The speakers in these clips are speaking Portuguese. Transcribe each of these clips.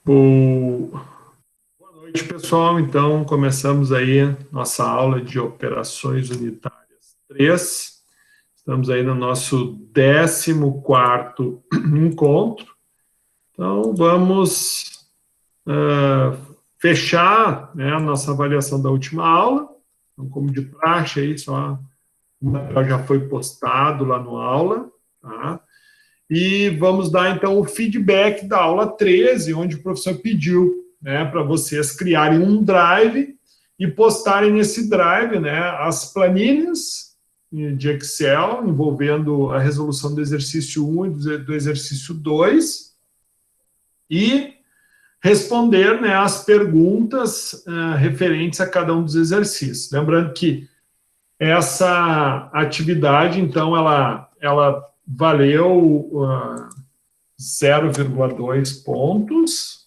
Boa noite, pessoal. Então, começamos aí nossa aula de operações unitárias 3. Estamos aí no nosso 14º encontro. Então, vamos fechar, né, a nossa avaliação da última aula. Então, como de praxe, aí, só o material já foi postado lá no aula, tá? E vamos dar, então, o feedback da aula 13, onde o professor pediu, né, para vocês criarem um drive e postarem nesse drive, né, as planilhas de Excel envolvendo a resolução do exercício 1 e do exercício 2 e responder, né, as perguntas referentes a cada um dos exercícios. Lembrando que essa atividade, então, ela valeu 0,2 pontos.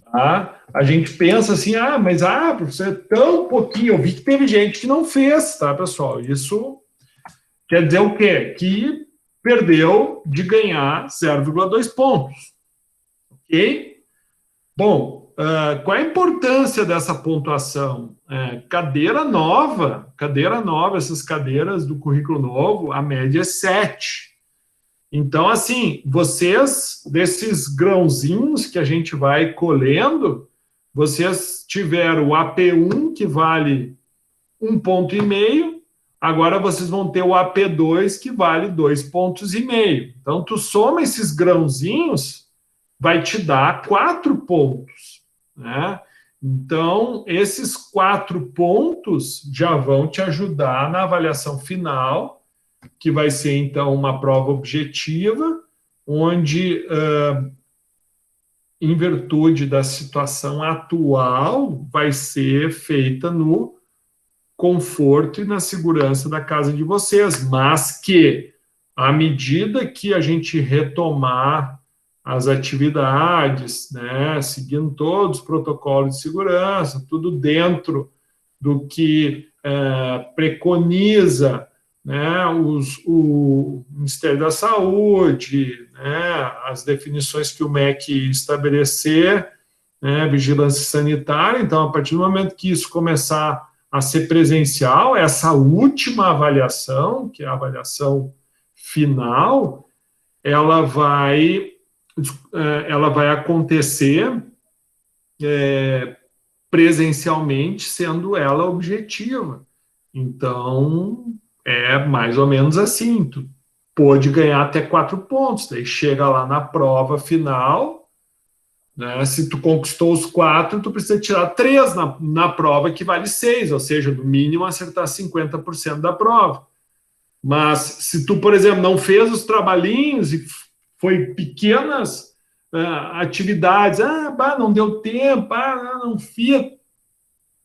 Tá? A gente pensa assim, mas professor, é tão pouquinho. Eu vi que teve gente que não fez, tá, pessoal? Isso quer dizer o quê? Que perdeu de ganhar 0,2 pontos. Ok? Bom, qual é a importância dessa pontuação? Cadeira nova, essas cadeiras do currículo novo, a média é 7. Então, assim, vocês, desses grãozinhos que a gente vai colhendo, vocês tiveram o AP1, que vale 1,5 ponto, agora vocês vão ter o AP2, que vale 2,5 pontos. Então, tu soma esses grãozinhos, vai te dar 4 pontos, né? Então, esses 4 pontos já vão te ajudar na avaliação final, que vai ser, então, uma prova objetiva, onde, em virtude da situação atual, vai ser feita no conforto e na segurança da casa de vocês, mas que, à medida que a gente retomar as atividades, né, seguindo todos os protocolos de segurança, tudo dentro do que preconiza, né, o Ministério da Saúde, né, as definições que o MEC estabelecer, né, vigilância sanitária. Então, a partir do momento que isso começar a ser presencial, essa última avaliação, que é a avaliação final, ela vai acontecer presencialmente, sendo ela objetiva. Então, é mais ou menos assim, tu pode ganhar até 4 pontos, daí chega lá na prova final, né, se tu conquistou os 4, tu precisa tirar 3 na prova, que vale 6, ou seja, no mínimo acertar 50% da prova. Mas se tu, por exemplo, não fez os trabalhinhos e foi pequenas atividades, não deu tempo, não fiz,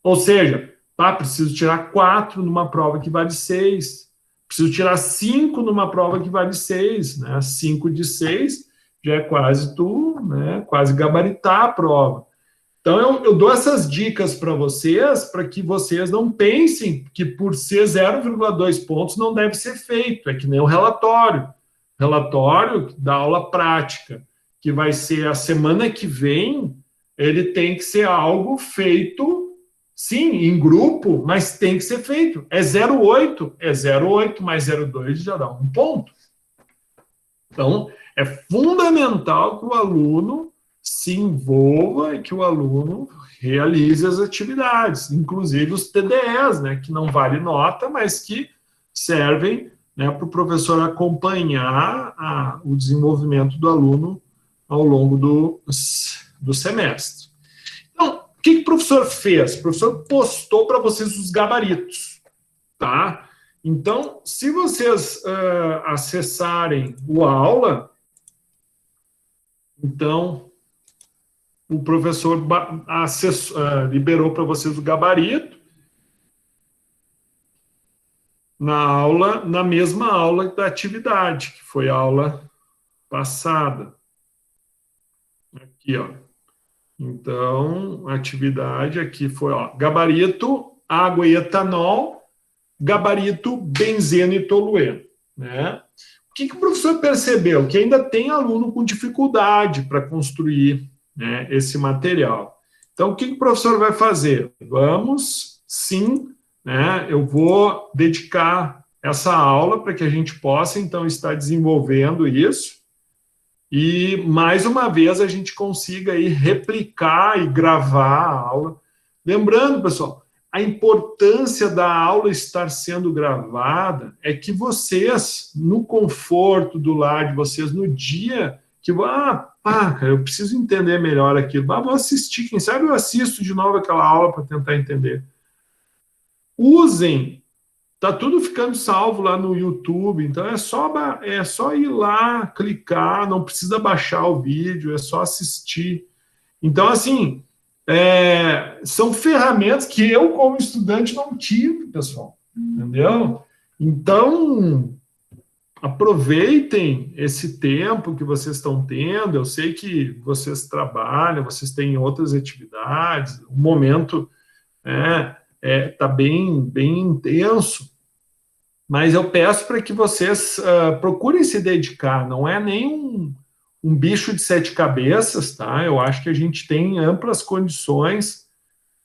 ou seja, preciso tirar 4 numa prova que vale 6, preciso tirar 5 numa prova que vale 6, né? 5 de 6 já é quase né, quase gabaritar a prova. Então, eu dou essas dicas para vocês, para que vocês não pensem que por ser 0,2 pontos não deve ser feito. É que nem o relatório. Relatório da aula prática, que vai ser a semana que vem, ele tem que ser algo feito, sim, em grupo, mas tem que ser feito. É 0,8 mais 0,2 já dá 1 ponto. Então, é fundamental que o aluno se envolva e que o aluno realize as atividades, inclusive os TDEs, né, que não vale nota, mas que servem, né, para o professor acompanhar o desenvolvimento do aluno ao longo do semestre. Então, o que o professor fez? O professor postou para vocês os gabaritos, tá? Então, se vocês acessarem o aula, então, o professor liberou para vocês o gabarito na mesma aula da atividade, que foi a aula passada. Aqui, ó. Então, a atividade aqui foi, gabarito, água e etanol, gabarito, benzeno e tolueno, né? O que o professor percebeu? Que ainda tem aluno com dificuldade para construir, né, esse material. Então, o que o professor vai fazer? Vamos, sim, né, eu vou dedicar essa aula para que a gente possa, então, estar desenvolvendo isso e, mais uma vez, a gente consiga aí replicar e gravar a aula. Lembrando, pessoal, a importância da aula estar sendo gravada é que vocês, no conforto do lar de vocês, no dia que, cara, eu preciso entender melhor aquilo, vou assistir, quem sabe eu assisto de novo aquela aula para tentar entender. Usem, tá tudo ficando salvo lá no YouTube, então é só ir lá, clicar, não precisa baixar o vídeo, é só assistir. Então, assim, são ferramentas que eu, como estudante, não tive, pessoal, entendeu? Então, aproveitem esse tempo que vocês estão tendo. Eu sei que vocês trabalham, vocês têm outras atividades, o momento está bem intenso, mas eu peço para que vocês procurem se dedicar, não é nem um bicho de sete cabeças, tá? Eu acho que a gente tem amplas condições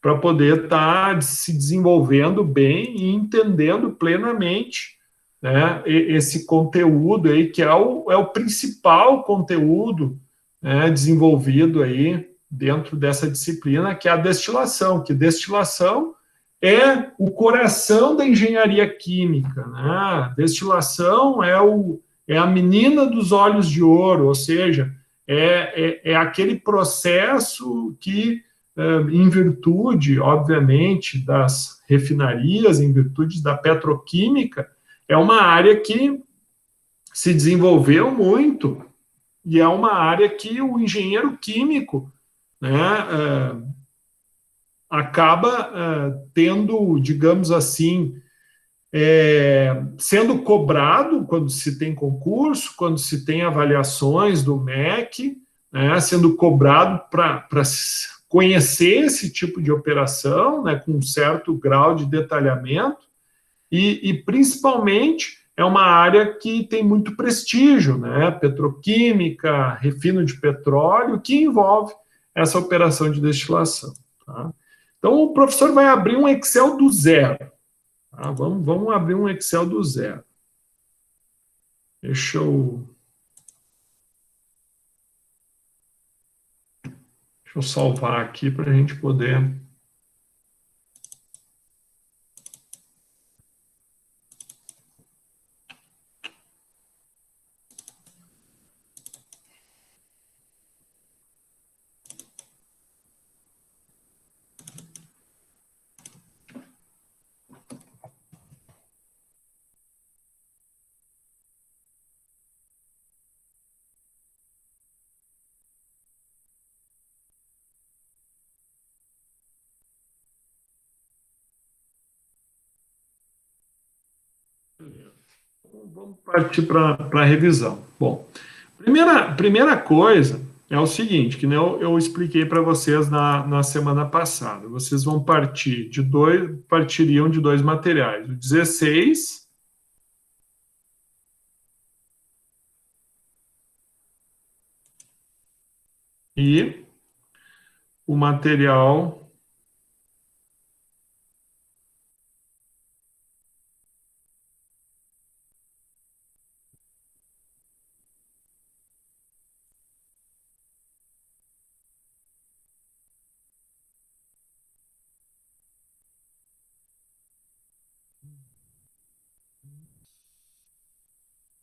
para poder estar se desenvolvendo bem e entendendo plenamente, né, esse conteúdo aí, que é o principal conteúdo, né, desenvolvido aí dentro dessa disciplina, que é a destilação, que destilação é o coração da engenharia química, né? A destilação é a menina dos olhos de ouro, ou seja, é aquele processo que, em virtude, obviamente, das refinarias, em virtude da petroquímica, é uma área que se desenvolveu muito e é uma área que o engenheiro químico, né, acaba tendo, digamos assim, sendo cobrado quando se tem concurso, quando se tem avaliações do MEC, né, sendo cobrado para conhecer esse tipo de operação, né, com um certo grau de detalhamento, e principalmente é uma área que tem muito prestígio, né, petroquímica, refino de petróleo, que envolve essa operação de destilação. Tá? Então, o professor vai abrir um Excel do zero. Tá? Vamos abrir um Excel do zero. Deixa eu salvar aqui para a gente poder. Vamos partir para a revisão. Bom, primeira coisa é o seguinte, que eu expliquei para vocês na semana passada. Vocês vão partiriam de dois materiais, o 16 e o material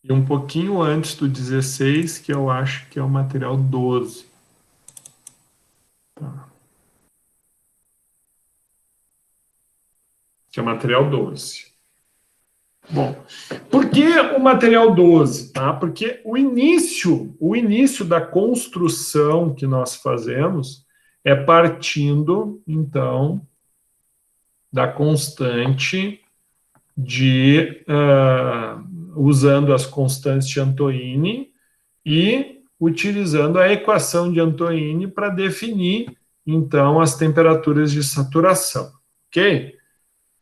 e um pouquinho antes do 16, que eu acho que é o material 12. Tá? Que é o material 12. Bom, por que o material 12? Tá? Porque o início da construção que nós fazemos é partindo, então, da constante de usando as constantes de Antoine e utilizando a equação de Antoine para definir, então, as temperaturas de saturação, ok?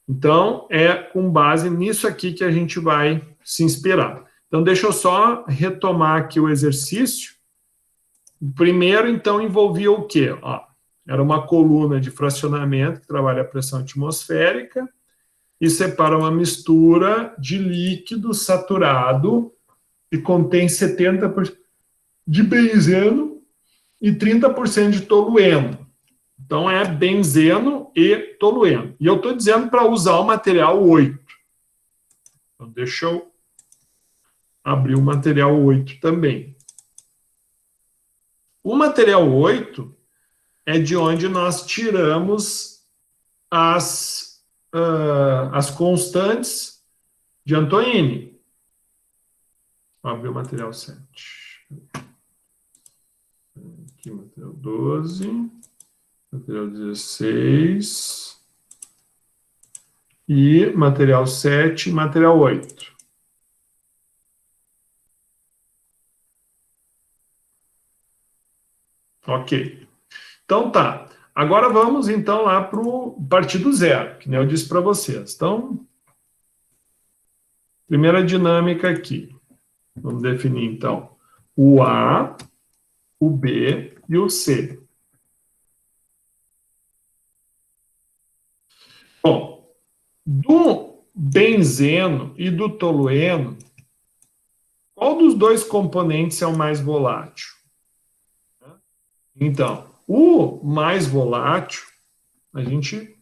Então, é com base nisso aqui que a gente vai se inspirar. Então, deixa eu só retomar aqui o exercício O primeiro, então, envolvia o quê? Ó, era uma coluna de fracionamento que trabalha a pressão atmosférica e separa uma mistura de líquido saturado que contém 70% de benzeno e 30% de tolueno. Então, é benzeno e tolueno. E eu estou dizendo para usar o material 8. Então, deixa eu abrir o material 8 também. O material 8 é de onde nós tiramos as constantes de Antoine. Vou abrir o material 7. Aqui, material 12, material 16, e material 7 e material 8. Ok. Então tá. Agora vamos então lá para o partido zero, que nem eu disse para vocês. Então, primeira dinâmica aqui. Vamos definir então o A, o B e o C. Bom, do benzeno e do tolueno, qual dos dois componentes é o mais volátil? Então, o mais volátil, a gente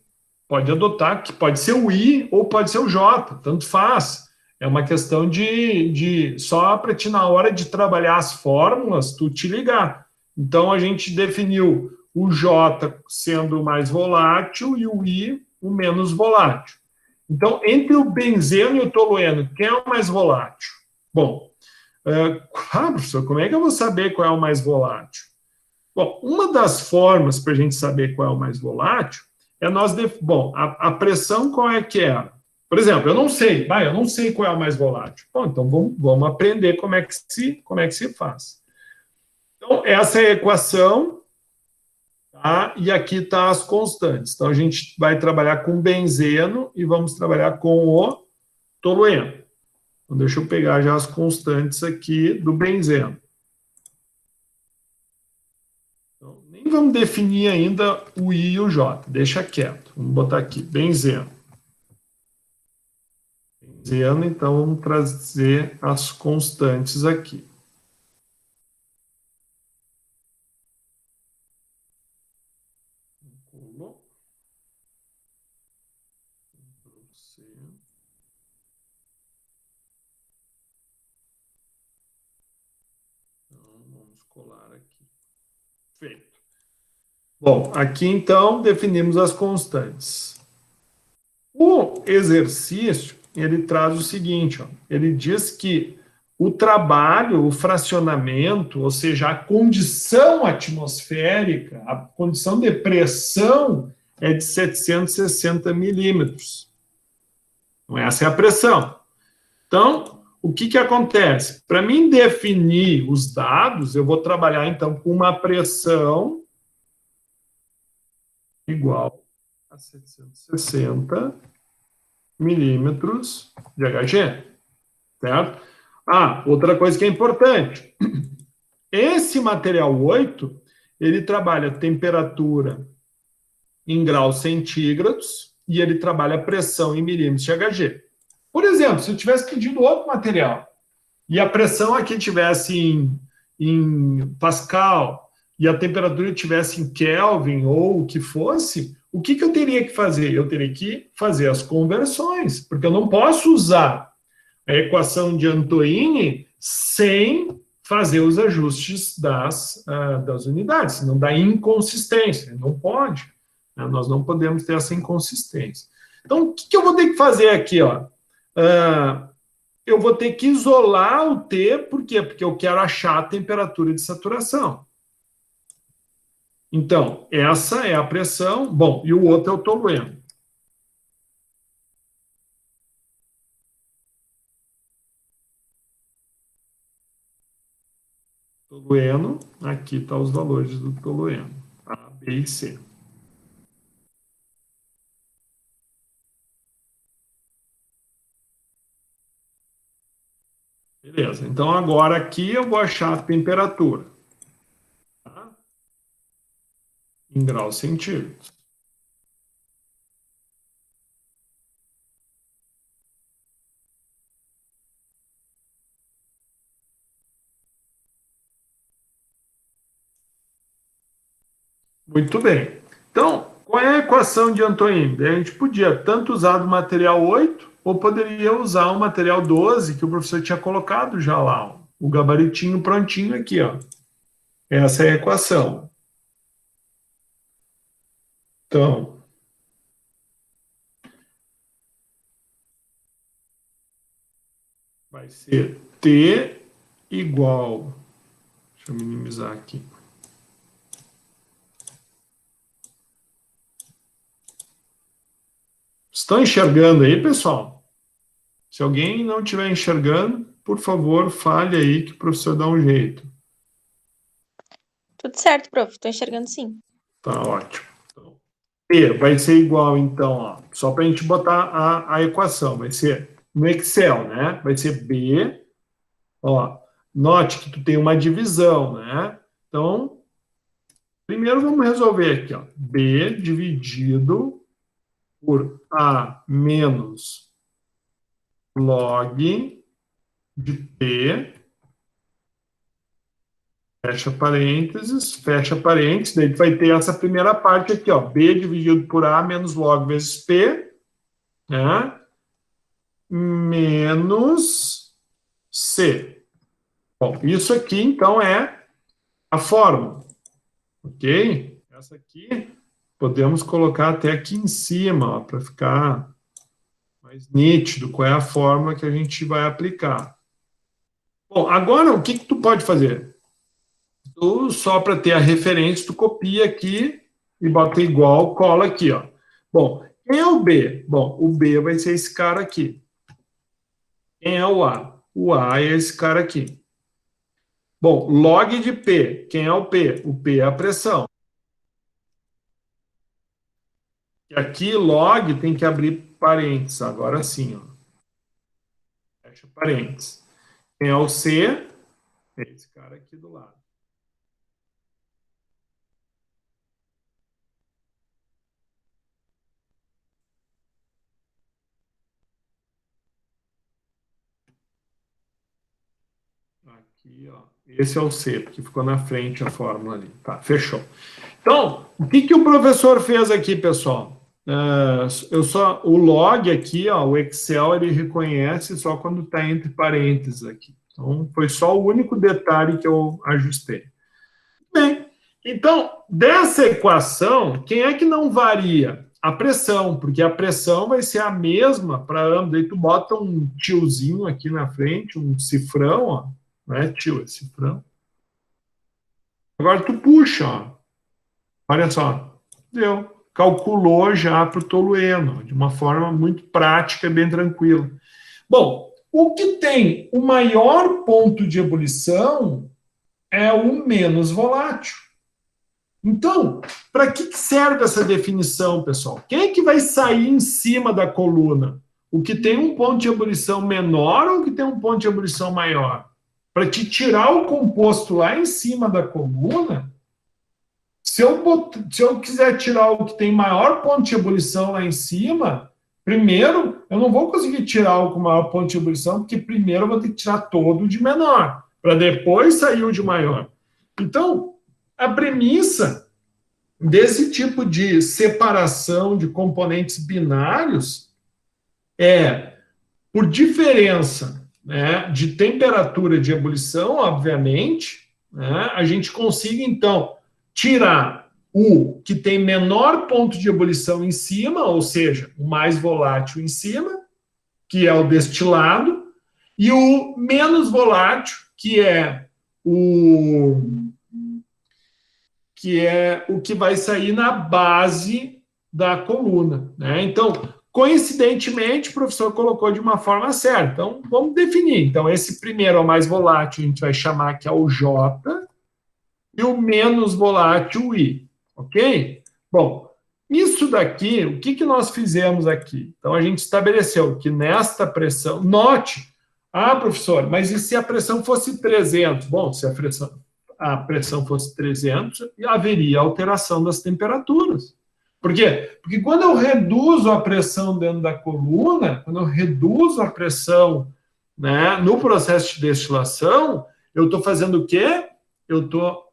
pode adotar, que pode ser o I ou pode ser o J, tanto faz. É uma questão de só para ti, na hora de trabalhar as fórmulas, tu te ligar. Então, a gente definiu o J sendo o mais volátil e o I o menos volátil. Então, entre o benzeno e o tolueno, quem é o mais volátil? Bom, professor, como é que eu vou saber qual é o mais volátil? Bom, uma das formas para a gente saber qual é o mais volátil é bom, a pressão qual é que é? Por exemplo, eu não sei qual é o mais volátil. Bom, então vamos aprender como é que se faz. Então, essa é a equação, tá? E aqui está as constantes. Então, a gente vai trabalhar com benzeno e vamos trabalhar com o tolueno. Então, deixa eu pegar já as constantes aqui do benzeno. Então, nem vamos definir ainda o I e o J, deixa quieto. Vamos botar aqui, benzeno. Benzeno, então vamos trazer as constantes aqui. Então, vamos colar aqui. Feito. Bom, aqui então definimos as constantes. O exercício, ele traz o seguinte, ó, ele diz que o trabalho, o fracionamento, ou seja, a condição atmosférica, a condição de pressão é de 760 milímetros. Então, essa é a pressão. Então, o que acontece? Para mim definir os dados, eu vou trabalhar, então, com uma pressão igual a 760 milímetros de Hg, certo? Outra coisa que é importante. Esse material 8, ele trabalha temperatura em graus centígrados e ele trabalha pressão em milímetros de Hg. Por exemplo, se eu tivesse pedido outro material e a pressão aqui tivesse em Pascal e a temperatura tivesse em Kelvin ou o que fosse, o que eu teria que fazer? Eu teria que fazer as conversões, porque eu não posso usar a equação de Antoine sem fazer os ajustes das unidades, senão dá inconsistência, não pode. Né? Nós não podemos ter essa inconsistência. Então, o que eu vou ter que fazer aqui? Ó? Eu vou ter que isolar o T, por quê? Porque eu quero achar a temperatura de saturação. Então, essa é a pressão, bom, e o outro é o tolueno. Tolueno, aqui estão os valores do tolueno, A, B e C. Beleza, então agora aqui eu vou achar a temperatura. em graus centígrados. Muito bem. Então, qual é a equação de Antoine? A gente podia tanto usar do material 8, ou poderia usar o material 12, que o professor tinha colocado já lá, ó, o gabaritinho prontinho aqui, ó. Essa é a equação. Então, vai ser T igual. Deixa eu minimizar aqui. Estão enxergando aí, pessoal? Se alguém não estiver enxergando, por favor, fale aí que o professor dá um jeito. Tudo certo, prof. Estou enxergando sim. Tá ótimo. Então, P vai ser igual, então, ó, só para a gente botar a equação, vai ser no Excel, né? Vai ser B, ó, note que tu tem uma divisão, né? Então, primeiro vamos resolver aqui, ó, B dividido por A menos log de T, fecha parênteses, daí tu vai ter essa primeira parte aqui, ó, B dividido por A menos log vezes P, né? Menos C. Bom, isso aqui, então, é a fórmula, ok? Essa aqui podemos colocar até aqui em cima, para ficar mais nítido qual é a fórmula que a gente vai aplicar. Bom, agora o que tu pode fazer? Tu, só para ter a referência, tu copia aqui e bota igual, cola aqui, ó. Bom, quem é o B? Bom, o B vai ser esse cara aqui. Quem é o A? O A é esse cara aqui. Bom, log de P. Quem é o P? O P é a pressão. E aqui, log, tem que abrir parênteses. Agora sim, ó. Fecha parênteses. Quem é o C? É esse cara aqui do lado. Aqui, ó. Esse é o C, porque ficou na frente a fórmula ali. Tá, fechou. Então, o que o professor fez aqui, pessoal? O log aqui, ó, o Excel, ele reconhece só quando está entre parênteses aqui. Então, foi só o único detalhe que eu ajustei. Bem, então, dessa equação, quem é que não varia? A pressão, porque a pressão vai ser a mesma para ambos. Daí tu bota um tiozinho aqui na frente, um cifrão, ó. Não é tio, é cifrão. Agora tu puxa, ó. Olha só. Deu. Calculou já para o tolueno, de uma forma muito prática e bem tranquila. Bom, o que tem o maior ponto de ebulição é o menos volátil. Então, para que serve essa definição, pessoal? Quem é que vai sair em cima da coluna? O que tem um ponto de ebulição menor ou o que tem um ponto de ebulição maior? Para te tirar o composto lá em cima da coluna, se eu quiser tirar o que tem maior ponto de ebulição lá em cima, primeiro, eu não vou conseguir tirar o com maior ponto de ebulição, porque primeiro eu vou ter que tirar todo de menor, para depois sair o de maior. Então, a premissa desse tipo de separação de componentes binários é, por diferença, né, de temperatura de ebulição, obviamente, né, a gente consiga, então, tirar o que tem menor ponto de ebulição em cima, ou seja, o mais volátil em cima, que é o destilado, e o menos volátil, que é o que vai sair na base da coluna, né? Então, coincidentemente, o professor colocou de uma forma certa. Então, vamos definir. Então, esse primeiro é o mais volátil, a gente vai chamar que é o J, e o menos volátil, o I. Ok? Bom, isso daqui, o que nós fizemos aqui? Então, a gente estabeleceu que nesta pressão, note, professor, mas e se a pressão fosse 300? Bom, se a a pressão fosse 300, haveria alteração das temperaturas. Por quê? Porque quando eu reduzo a pressão dentro da coluna, quando eu reduzo a pressão, né, no processo de destilação, eu estou fazendo o quê? Eu estou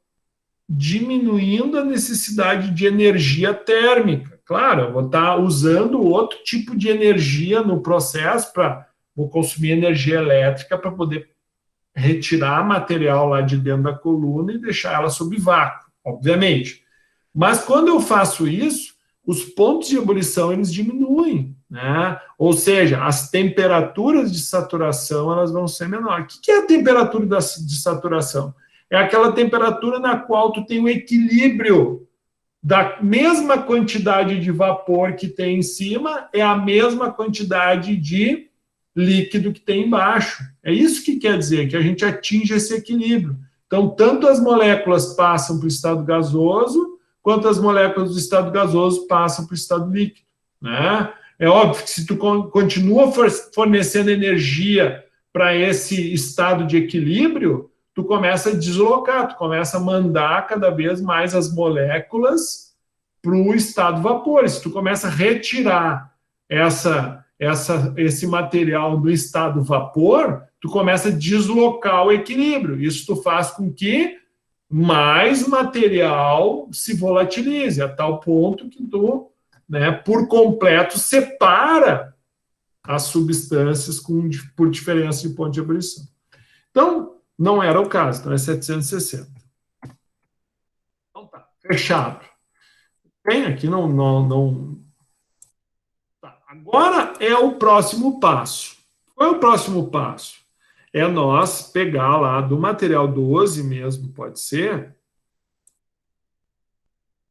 diminuindo a necessidade de energia térmica. Claro, eu vou estar usando outro tipo de energia no processo vou consumir energia elétrica para poder retirar material lá de dentro da coluna e deixar ela sob vácuo, obviamente. Mas quando eu faço isso, os pontos de ebulição eles diminuem, né? Ou seja, as temperaturas de saturação elas vão ser menores. O que é a temperatura de saturação? É aquela temperatura na qual tu tem o equilíbrio da mesma quantidade de vapor que tem em cima, é a mesma quantidade de líquido que tem embaixo. É isso que quer dizer, que a gente atinge esse equilíbrio. Então, tanto as moléculas passam para o estado gasoso, quanto as moléculas do estado gasoso passam para o estado líquido, né? É óbvio que se tu continua fornecendo energia para esse estado de equilíbrio, tu começa a deslocar, tu começa a mandar cada vez mais as moléculas para o estado vapor. Se tu começa a retirar esse material do estado vapor, tu começa a deslocar o equilíbrio. Isso tu faz com que mais material se volatilize, a tal ponto que tu, né, por completo, separa as substâncias por diferença de ponto de ebulição. Então, não era o caso, então é 760. Então tá, fechado. Tem aqui, não. Tá. Agora é o próximo passo. Qual é o próximo passo? É nós pegar lá do material 12 mesmo, pode ser,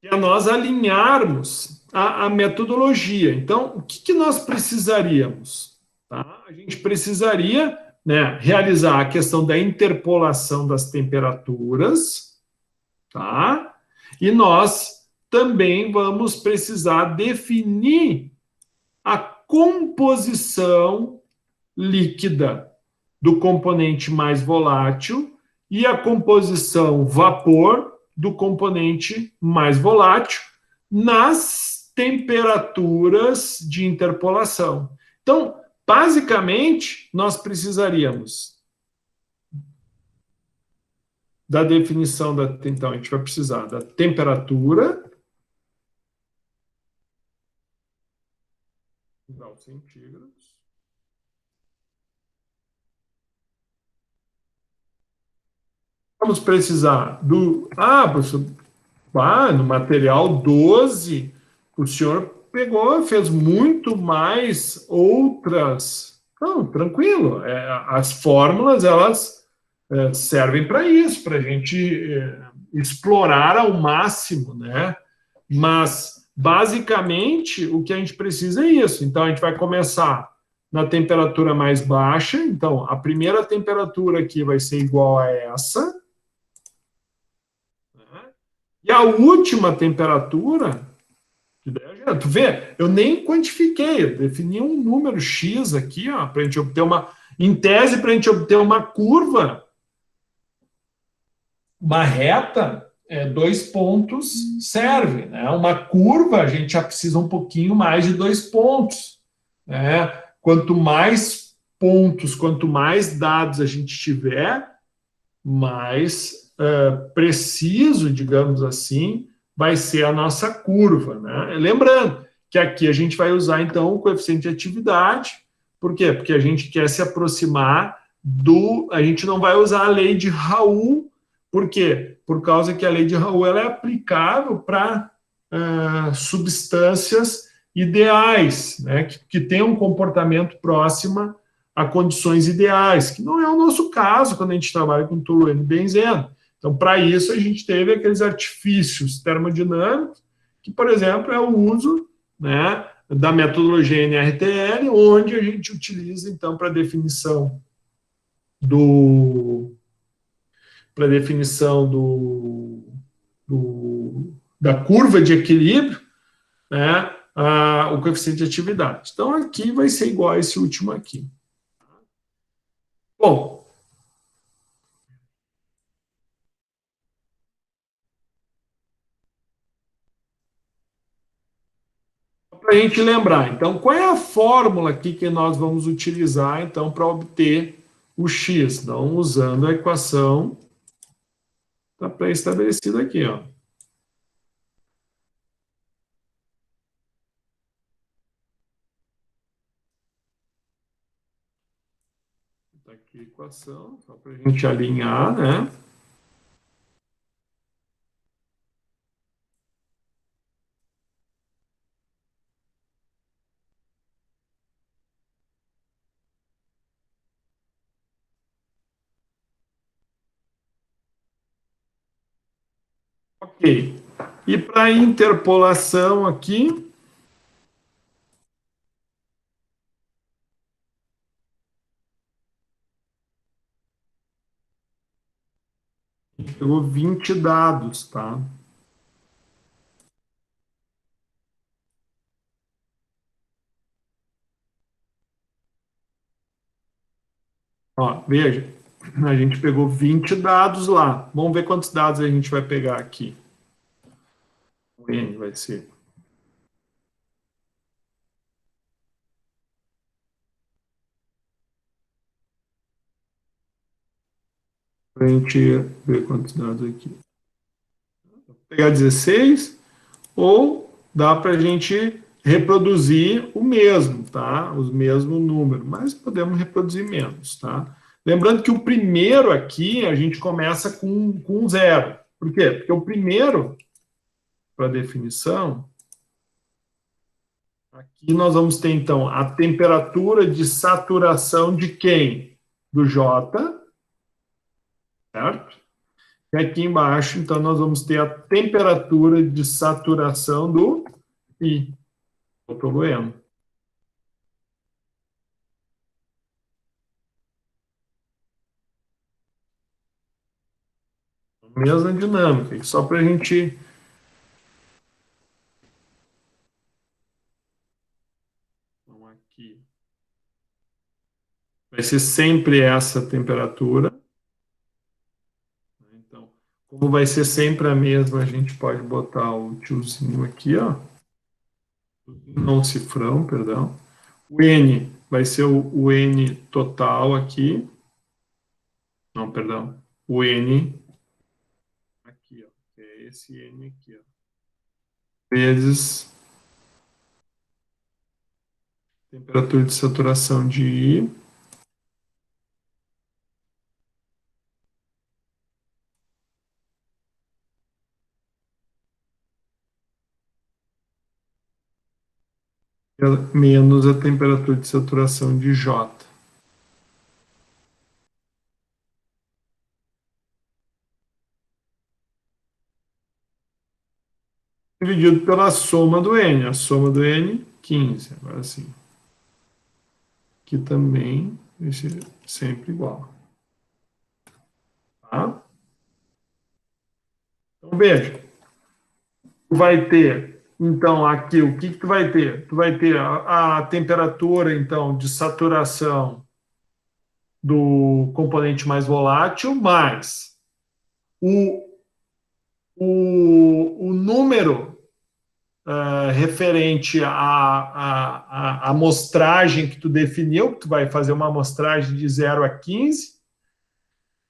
e é nós alinharmos a metodologia. Então, o que nós precisaríamos? Tá? A gente precisaria, né, realizar a questão da interpolação das temperaturas, tá? E nós também vamos precisar definir a composição líquida do componente mais volátil e a composição vapor do componente mais volátil nas temperaturas de interpolação. Então, basicamente, nós precisaríamos da definição da. Então, a gente vai precisar da temperatura, graus centígrados. Vamos precisar do. Professor, no material 12, o senhor pegou, fez muito mais outras. Não, tranquilo. As fórmulas, elas servem para isso, para a gente explorar ao máximo, né? Mas, basicamente, o que a gente precisa é isso. Então, a gente vai começar na temperatura mais baixa. Então, a primeira temperatura aqui vai ser igual a essa. E a última temperatura, tu vê, eu nem quantifiquei, eu defini um número X aqui, ó, para a gente obter em tese, para a gente obter uma curva, uma reta, 2 pontos serve, né? Uma curva, a gente já precisa um pouquinho mais de 2 pontos, né? Quanto mais pontos, quanto mais dados a gente tiver, mais preciso, digamos assim, vai ser a nossa curva, né? Lembrando que aqui a gente vai usar, então, o coeficiente de atividade. Por quê? Porque a gente quer se aproximar a gente não vai usar a lei de Raoult. Por quê? Por causa que a lei de Raoult ela é aplicável para substâncias ideais, né? Que tenham um comportamento próximo a condições ideais, que não é o nosso caso quando a gente trabalha com tolueno e benzeno. Então, para isso, a gente teve aqueles artifícios termodinâmicos, que, por exemplo, é o uso, né, da metodologia NRTL, onde a gente utiliza, então, para definição da curva de equilíbrio, né, o coeficiente de atividade. Então, aqui vai ser igual a esse último aqui. Bom, Para a gente lembrar, então, qual é a fórmula aqui que nós vamos utilizar, então, para obter o x? Então, usando a equação, está pré-estabelecida aqui, ó. Está aqui a equação, só para a gente alinhar, né? Ok. E para interpolação aqui, pegou 20 dados, tá? Ó, veja, a gente pegou 20 dados lá. Vamos ver quantos dados a gente vai pegar aqui. O N vai ser. Para a gente ver quantos dados aqui. Vou pegar 16 ou dá para a gente reproduzir o mesmo, tá? Os mesmos números, mas podemos reproduzir menos, tá? Lembrando que o primeiro aqui a gente começa com zero. Por quê? Porque o primeiro, para definição, aqui nós vamos ter, então, a temperatura de saturação de quem? Do J, certo? E aqui embaixo, então, nós vamos ter a temperatura de saturação do I, o problema. Mesma dinâmica, só para a gente... Então, aqui vai ser sempre essa temperatura. Então, como vai ser sempre a mesma, a gente pode botar o tiozinho aqui, ó. Não cifrão, perdão. O N vai ser o N total aqui. Não, perdão. O N aqui, ó. É esse N aqui, ó. Vezes temperatura de saturação de I. Menos a temperatura de saturação de J. Dividido pela soma do N. A soma do N, 15. Agora sim. Aqui também vai ser sempre igual. Tá? Então, veja. Tu vai ter, então, aqui, o que que tu vai ter? Tu vai ter a temperatura, então, de saturação do componente mais volátil, mais o, o número referente à amostragem que tu definiu, que tu vai fazer uma amostragem de 0 a 15,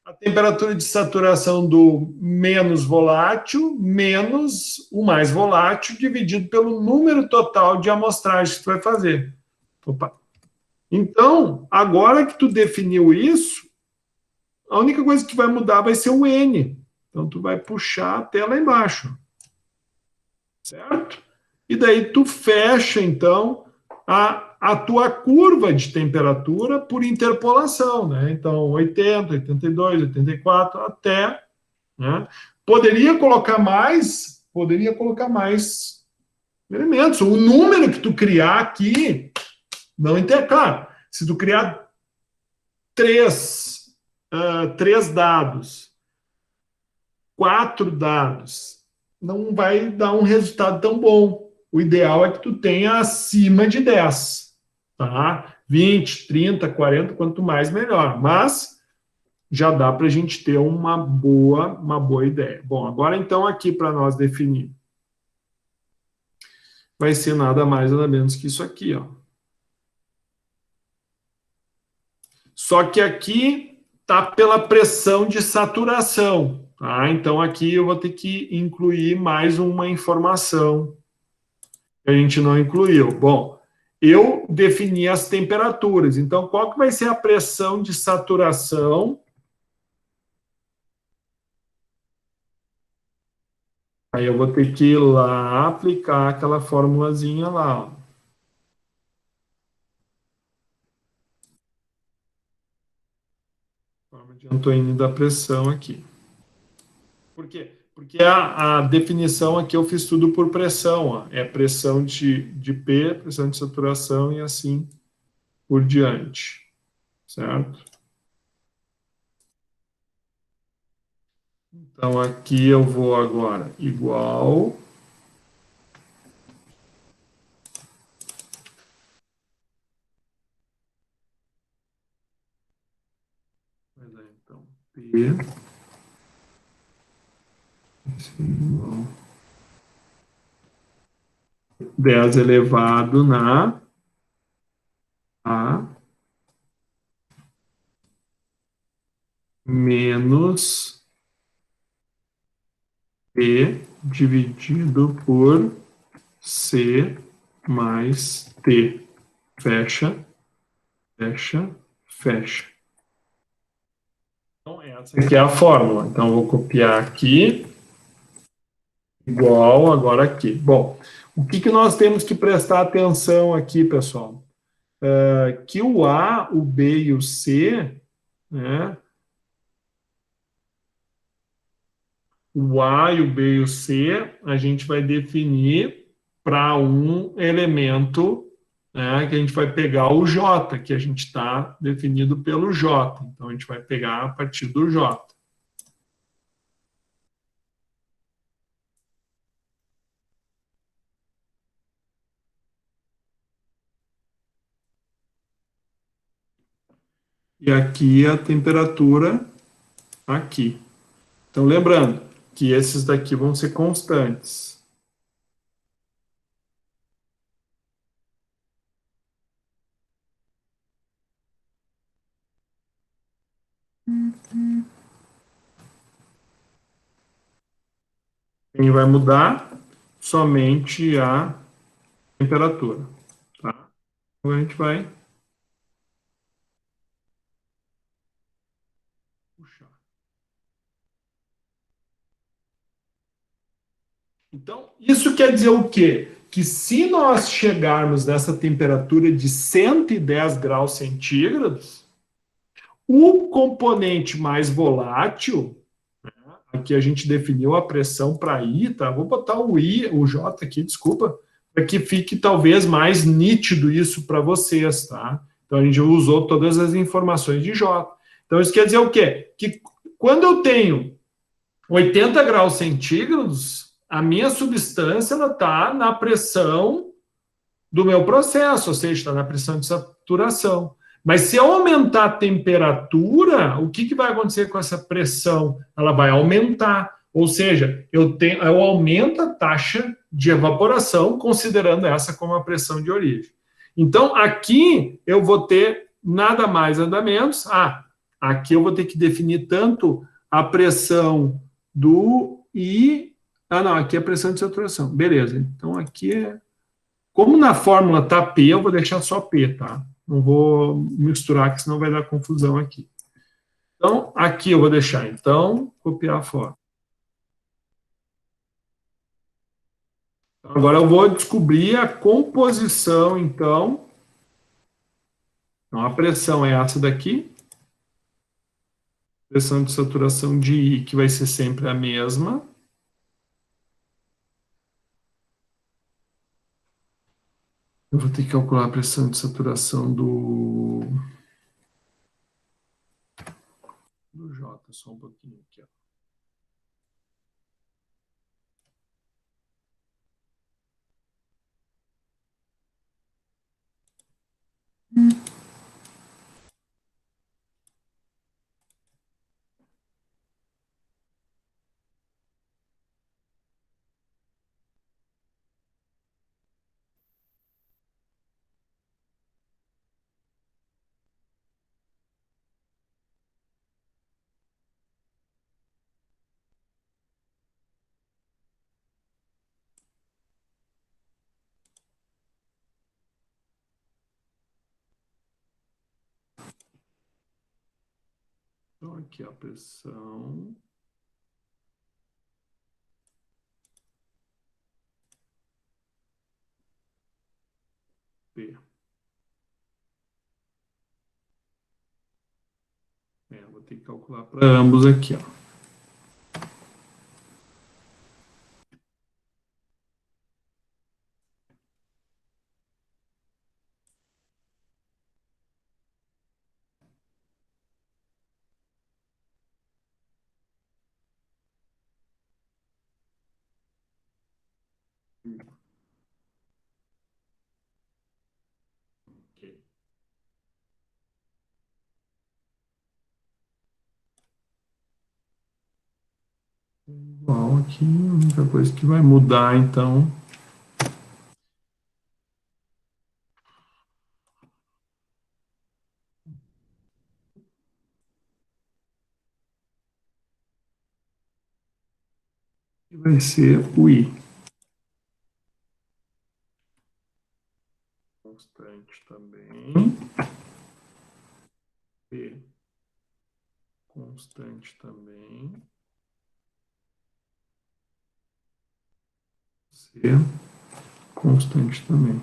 a temperatura de saturação do menos volátil menos o mais volátil dividido pelo número total de amostragens que tu vai fazer. Opa. Então, agora que tu definiu isso, a única coisa que vai mudar vai ser o N. Então, tu vai puxar até lá embaixo. Certo? E daí tu fecha, então, a tua curva de temperatura por interpolação, né? Então, 80, 82, 84, até... Né? Poderia colocar mais elementos. O número que tu criar aqui, não intercala. Se tu criar três dados, 4 dados, não vai dar um resultado tão bom. O ideal é que tu tenha acima de 10. Tá? 20, 30, 40, quanto mais melhor. Mas já dá para a gente ter uma boa ideia. Bom, agora então aqui para nós definir. vai ser nada mais nada menos que isso aqui, ó. Só que aqui está pela pressão de saturação, tá? Então aqui eu vou ter que incluir mais uma informação que a gente não incluiu. Bom, eu defini as temperaturas. Então, qual que vai ser a pressão de saturação? Aí eu vou ter que ir lá aplicar aquela formulazinha lá, ó. Forma de Antoine da pressão aqui. Por quê? Porque a definição aqui eu fiz tudo por pressão, ó. É pressão de P, pressão de saturação e assim por diante, certo? Então aqui eu vou agora igual. Então, P, 10 elevado na A menos P dividido por C mais T. Fecha, fecha, fecha. Então, essa aqui é a fórmula. Então, eu vou copiar aqui, igual agora aqui. Bom, o que nós temos que prestar atenção aqui, pessoal? Que o A, o B e o C, né? O A e o B e o C, a gente vai definir para um elemento, né, que a gente vai pegar o J, que a gente está definido pelo J. Então, a gente vai pegar a partir do J. E aqui a temperatura aqui. Então, lembrando que esses daqui vão ser constantes. Quem vai mudar? Somente a temperatura. Tá? Então, a gente vai puxar. Então, isso quer dizer o quê? Que se nós chegarmos nessa temperatura de 110 graus centígrados, o componente mais volátil, aqui a gente definiu a pressão para I, tá? Vou botar o I, o J aqui, desculpa, para que fique talvez mais nítido isso para vocês, tá? Então a gente usou todas as informações de J. Então isso quer dizer o quê? Que quando eu tenho 80 graus centígrados, a minha substância está na pressão do meu processo, ou seja, está na pressão de saturação. Mas se eu aumentar a temperatura, o que vai acontecer com essa pressão? Ela vai aumentar. Ou seja, eu aumento a taxa de evaporação, considerando essa como a pressão de origem. Então, aqui eu vou ter nada mais, nada menos. Aqui eu vou ter que definir tanto a pressão do I. Não, aqui é a pressão de saturação. Beleza. Então, aqui é. Como na fórmula tá P, eu vou deixar só P, tá? Não vou misturar, que senão vai dar confusão aqui. Então, aqui eu vou deixar, então, copiar a fórmula. Agora eu vou descobrir a composição, então. Então, a pressão é essa daqui. Pressão de saturação de I, que vai ser sempre a mesma. Eu vou ter que calcular a pressão de saturação do J, só um pouquinho aqui, ó. Então, aqui a pressão. P. Vou ter que calcular para ambos aqui, ó. Ok. Igual aqui, a única coisa que vai mudar, então, vai ser o I. Constante também. P. Constante também. C. Constante também.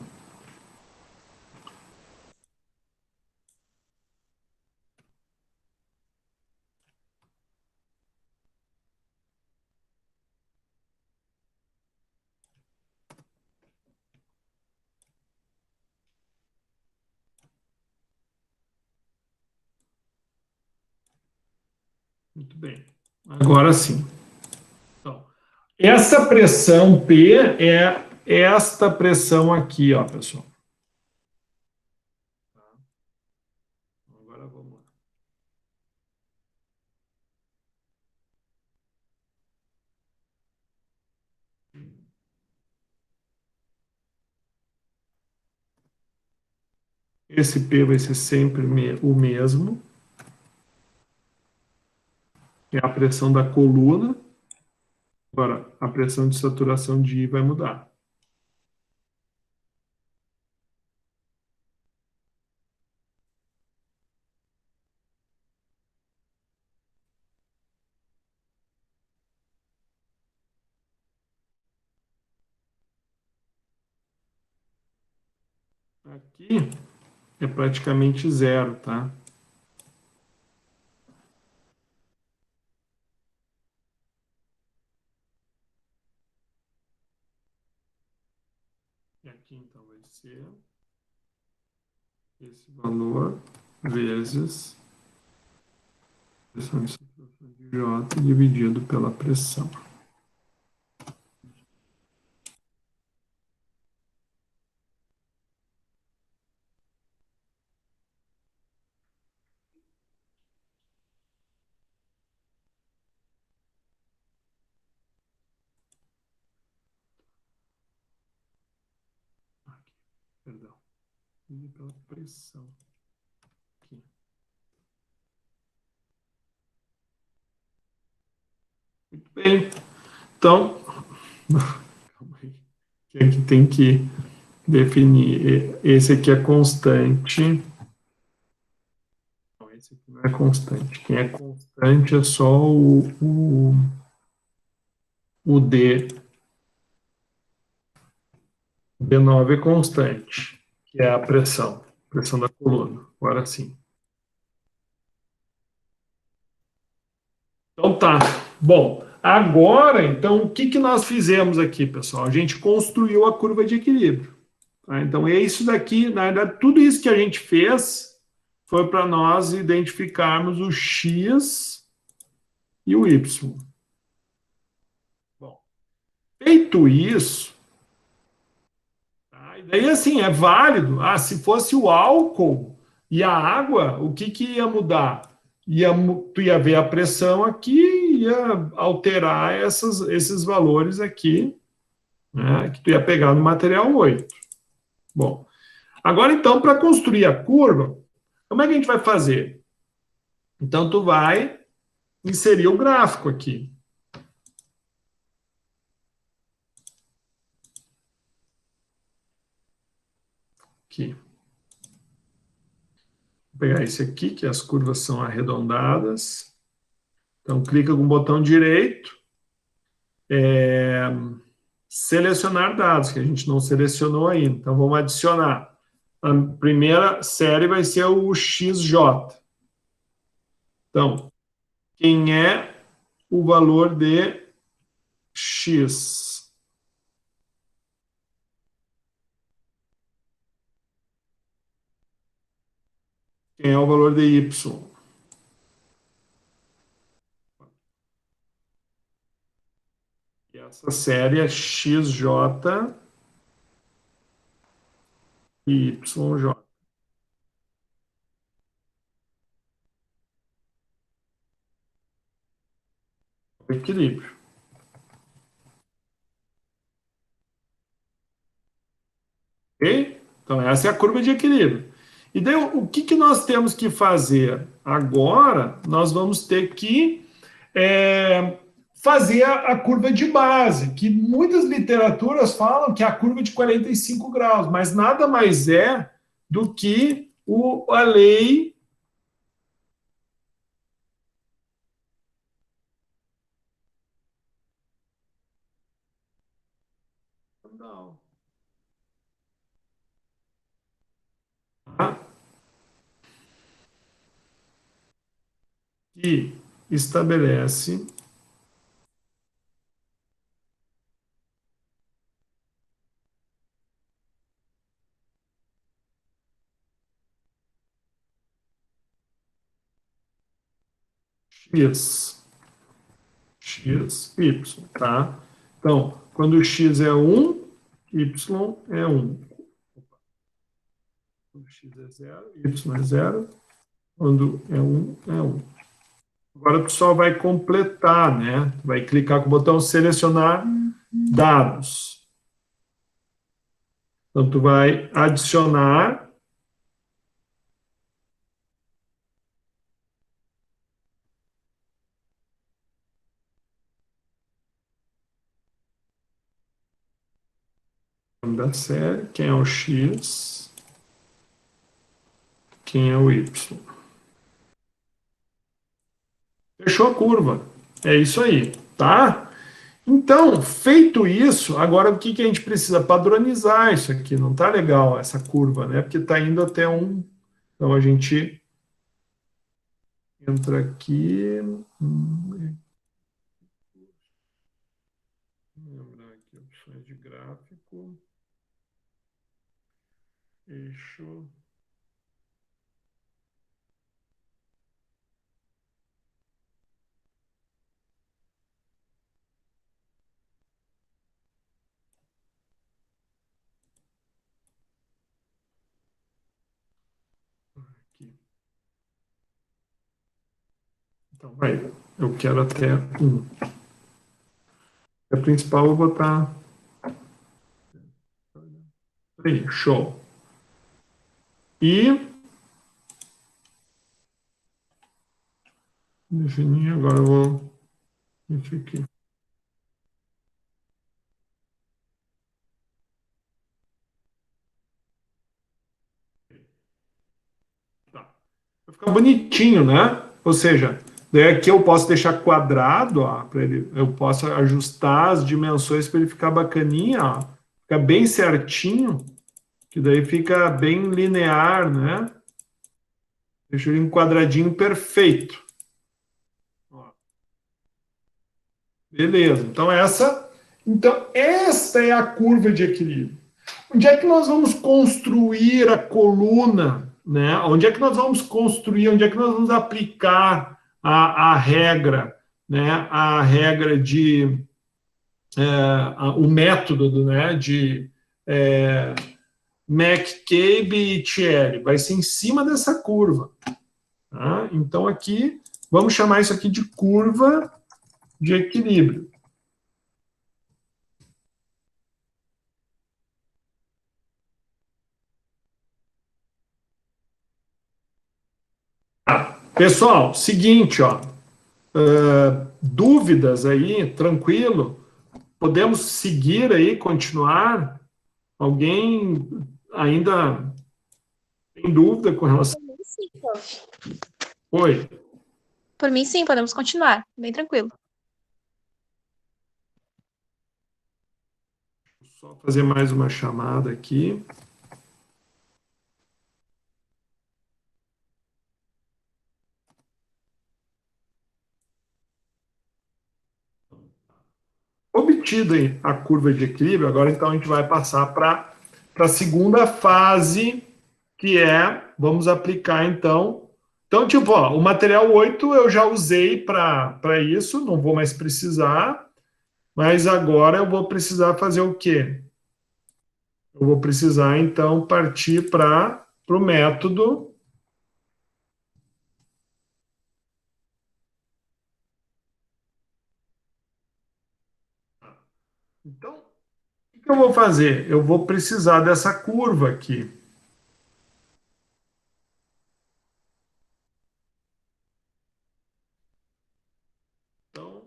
Muito bem. Agora sim. Então, essa pressão P é esta pressão aqui, ó, pessoal. Agora vamos lá. Esse P vai ser sempre o mesmo, que é a pressão da coluna. Agora, a pressão de saturação de I vai mudar. Aqui é praticamente zero, tá? E aqui, então, vai ser esse valor vezes pressão de saturação de J dividido pela pressão. Aqui, perdão. Dividido pela pressão. Aqui. Muito bem. Então, calma aí. Aqui tem que definir. Esse aqui é constante. Não, esse aqui não é constante. Quem é constante é só o D. O D9 é constante, que é a pressão da coluna. Agora sim. Então tá. Bom, agora, então, o que nós fizemos aqui, pessoal? A gente construiu a curva de equilíbrio. Tá? Então, é isso daqui, na verdade, tudo isso que a gente fez foi para nós identificarmos o X e o Y. Bom, feito isso, tá? E daí assim, é válido. Ah, se fosse o álcool e a água, o que ia mudar? Tu ia ver a pressão aqui, ia alterar esses valores aqui, né, que tu ia pegar no material 8. Bom, agora então, para construir a curva, como é que a gente vai fazer? Então, tu vai inserir o gráfico aqui. Aqui. Vou pegar esse aqui, que as curvas são arredondadas. Então, clica com o botão direito, selecionar dados, que a gente não selecionou ainda. Então, vamos adicionar. A primeira série vai ser o XJ. Então, quem é o valor de X? Quem é o valor de Y? E essa série é XJ e YJ. Equilíbrio. Ok? Então, essa é a curva de equilíbrio. E daí, o que nós temos que fazer? Agora, nós vamos ter que fazer a curva de base, que muitas literaturas falam que é a curva de 45 graus, mas nada mais é do que a lei. Não. Tá? Que estabelece X, X, Y, tá? Então, quando o X é 1, Y é 1. Quando X é 0, Y é 0. Quando é 1, é 1. Agora tu só vai completar, né? Tu vai clicar com o botão selecionar dados. Então, tu vai adicionar o nome da série, quem é o X, quem é o Y. Fechou a curva. É isso aí, tá? Então, feito isso, agora o que a gente precisa? Padronizar isso aqui. Não tá legal essa curva, né? Porque tá indo até um. Então, a gente entra aqui. Lembrar aqui, opções de gráfico. Eixo. Aqui. Então, vai. Eu quero até um. A principal eu vou botar. Aí, show. E definir, agora eu vou. Esse aqui. Tá. Vai ficar bonitinho, né? Ou seja, daí aqui eu posso deixar quadrado, ó, para ele, eu posso ajustar as dimensões para ele ficar bacaninha, ó, ficar bem certinho, que daí fica bem linear, né? Deixa ele em quadradinho perfeito. Ó, beleza. Então esta é a curva de equilíbrio. Onde é que nós vamos construir a coluna, né? Onde é que nós vamos construir, onde é que nós vamos aplicar a regra, né? A regra de o método, né? De McCabe e Thierry, vai ser em cima dessa curva, tá? Então aqui vamos chamar isso aqui de curva de equilíbrio. Pessoal, seguinte, ó, dúvidas aí, tranquilo? Podemos seguir aí, continuar? Alguém ainda tem dúvida com relação? Sim, prof. Oi. Por mim, sim, podemos continuar. Bem tranquilo. Só fazer mais uma chamada aqui. Obtida a curva de equilíbrio, agora então a gente vai passar para a segunda fase, que é, vamos aplicar então. Então, tipo, ó, o material 8 eu já usei para isso, não vou mais precisar, mas agora eu vou precisar fazer o quê? Eu vou precisar então partir para o método. Então, o que eu vou fazer? Eu vou precisar dessa curva aqui. Então,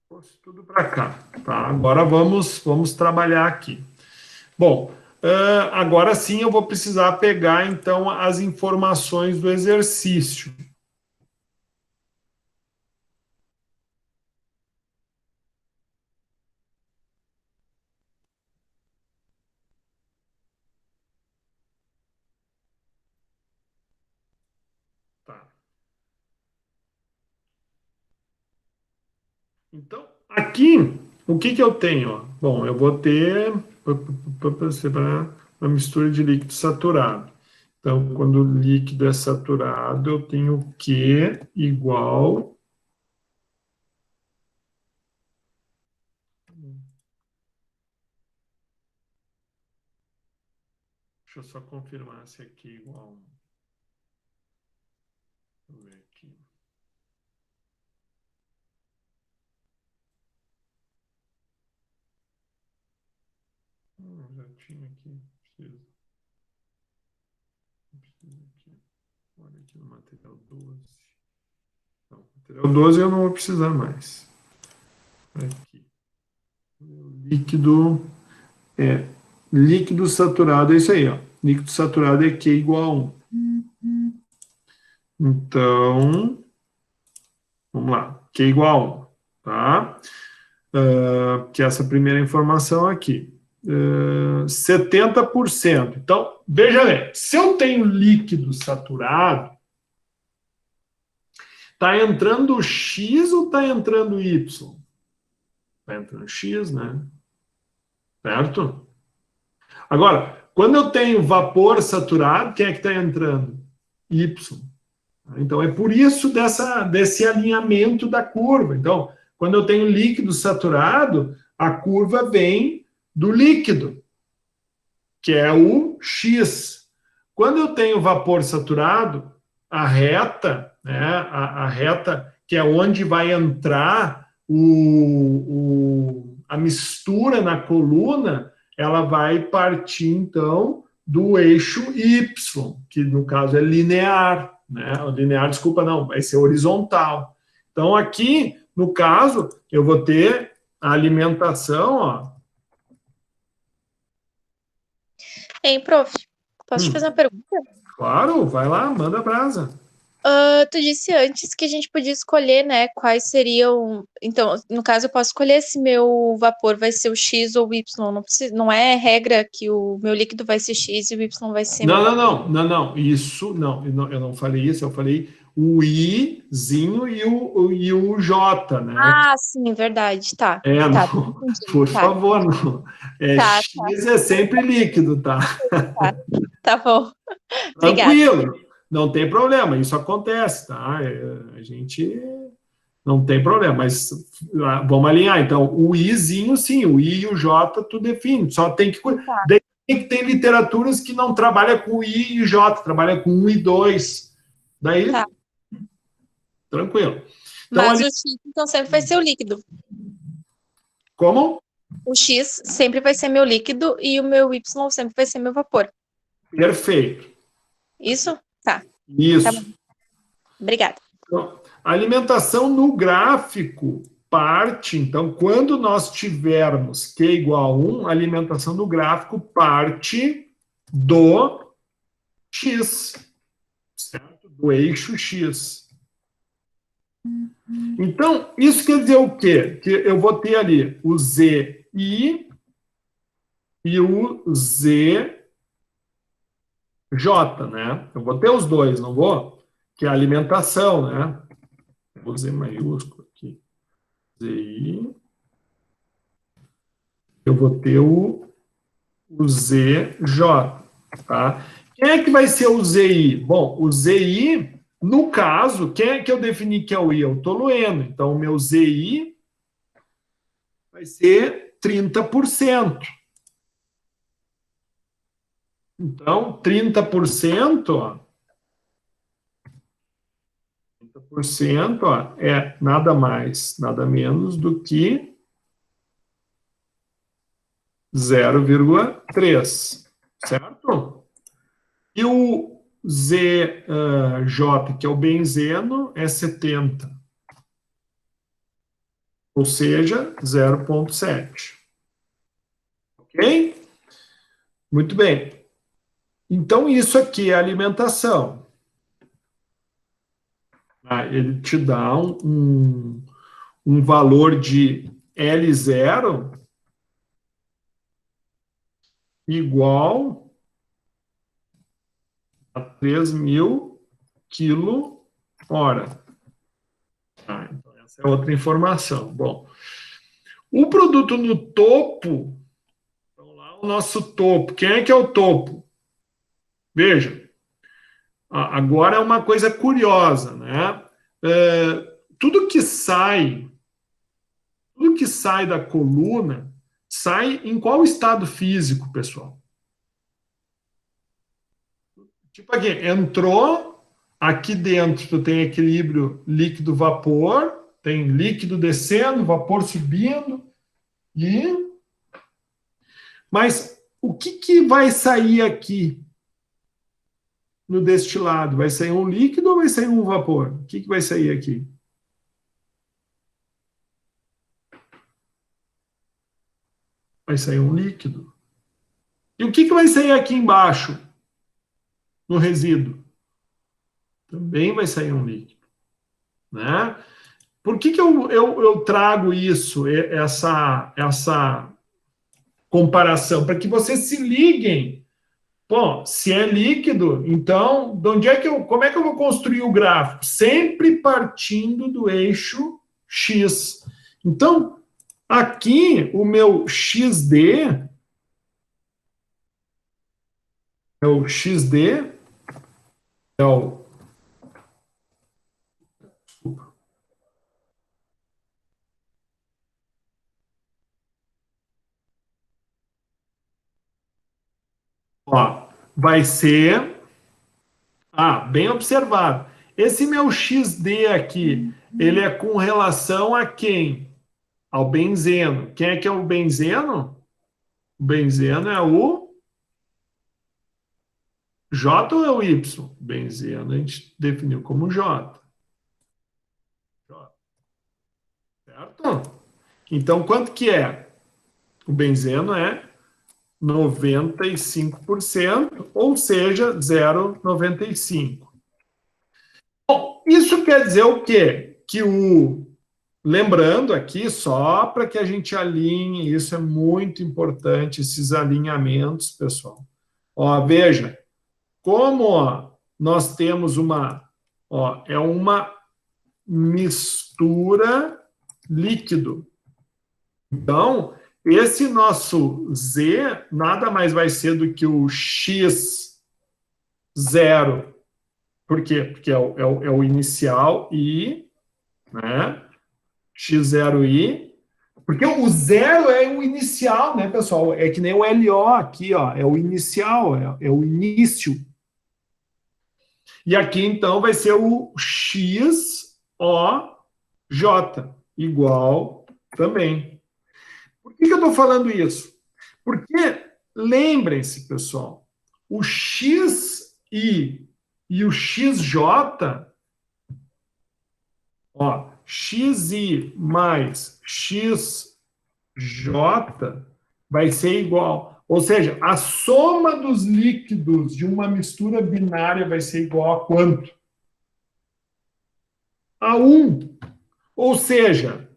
trouxe tudo para cá. Tá? Agora vamos trabalhar aqui. Bom, agora sim eu vou precisar pegar então as informações do exercício. Tá. Então, aqui, o que eu tenho? Ó? Bom, eu vou ter uma mistura de líquido saturado. Então, quando o líquido é saturado, eu tenho Q igual. Deixa eu só confirmar se aqui é igual. Deixa eu ver aqui. Já tinha aqui. Preciso aqui. Olha aqui no material 12. Não, material 12 eu não vou precisar mais. Aqui. Líquido líquido saturado é isso aí, ó. Líquido saturado é Q igual a 1. Então, vamos lá. Q igual a 1, tá? Que é essa primeira informação aqui. 70%. Então, veja bem, se eu tenho líquido saturado, está entrando X ou está entrando Y? Está entrando X, né? Certo? Agora, quando eu tenho vapor saturado, quem é que está entrando? Y. Então, é por isso desse alinhamento da curva. Então, quando eu tenho líquido saturado, a curva vem do líquido, que é o X. Quando eu tenho vapor saturado, a reta, né, a reta que é onde vai entrar a mistura na coluna, ela vai partir, então, do eixo Y, que no caso é linear, né? Linear, desculpa, não, vai ser horizontal. Então, aqui, no caso, eu vou ter a alimentação, ó. Ei, prof, posso te fazer uma pergunta? Claro, vai lá, manda brasa. Tu disse antes que a gente podia escolher, né, quais seriam. Então, no caso, eu posso escolher se meu vapor vai ser o X ou o Y. Não é regra que o meu líquido vai ser X e o Y vai ser meu vapor. Não. Isso, não, eu não falei isso, eu falei o Izinho e o J, né? Ah, sim, verdade. Tá. Tá, Não, entendi. por Tá, favor, não. tá, X é sempre líquido, tá? tá. Tá bom. Obrigada. Tranquilo, não tem problema, isso acontece, tá? A gente não tem problema, mas vamos alinhar. Então, o Izinho, sim, o I e o J, tu define. Só tem que. Tá. Daí tem que ter literaturas que não trabalham com I e J, trabalham com 1 e 2. Daí, Tá. tranquilo. Então, Mas ali, o X, então, sempre vai ser o líquido. como? O X sempre vai ser meu líquido e o meu Y sempre vai ser meu vapor. Perfeito. Isso? Tá. Tá bom. Isso. Obrigada. Então, a alimentação no gráfico parte, então, quando nós tivermos Q igual a 1, a alimentação no gráfico parte do X, certo? Do eixo X. Então, isso quer dizer o quê? Que eu vou ter ali o ZI e o ZJ, né? Eu vou ter os dois, não vou? Que é a alimentação, né? Vou Z maiúsculo aqui. ZI. Eu vou ter o ZJ, tá? Quem é que vai ser o ZI? Bom, o ZI, no caso, quem é que eu defini que é o I? É o tolueno. Então, o meu ZI vai ser 30%. Então, 30%, ó, 30%, ó, é nada mais, nada menos do que 0,3, certo? E o ZJ, que é o benzeno, é 70, ou seja, 0,7. Ok? Muito bem. Então, isso aqui é alimentação. Ele te dá um valor de L0 igual a 3.000 kilo-hora. Então essa é outra informação. Bom, o produto no topo, então lá o nosso topo. Quem é que é o topo? Veja, agora é uma coisa curiosa, né? Tudo que sai da coluna, sai em qual estado físico, pessoal? Tipo aqui, entrou, aqui dentro tu tem equilíbrio líquido-vapor, tem líquido descendo, vapor subindo, e... Mas o que vai sair aqui no destilado? Vai sair um líquido ou vai sair um vapor? O que vai sair aqui? Vai sair um líquido. E o que vai sair aqui embaixo, no resíduo? Também vai sair um líquido, né? Por que eu trago isso, essa comparação? Para que vocês se liguem. Bom, se é líquido, então, como é que eu vou construir o gráfico? Sempre partindo do eixo X. Então, aqui, o meu XD, é o ó, vai ser, bem observado. Esse meu XD aqui, ele é com relação a quem? Ao benzeno. Quem é que é o benzeno? O benzeno é o J ou é o Y? Benzeno a gente definiu como J. Certo? Então, quanto que é? O benzeno é 95%, ou seja, 0,95. Bom, isso quer dizer o quê? Lembrando aqui, só para que a gente alinhe, isso é muito importante, esses alinhamentos, pessoal. Ó, veja, como nós temos é uma mistura líquido. Então, esse nosso Z nada mais vai ser do que o X0. Por quê? Porque é o inicial I, né? X0I. Porque o zero é o inicial, né, pessoal? É que nem o LO aqui, ó. É o inicial, é o início. E aqui, então, vai ser o XOJ, igual também. Por que eu estou falando isso? Porque, lembrem-se, pessoal, o XI e o XJ, XI mais XJ vai ser igual Ou seja, a soma dos líquidos de uma mistura binária vai ser igual a quanto? A 1. Ou seja,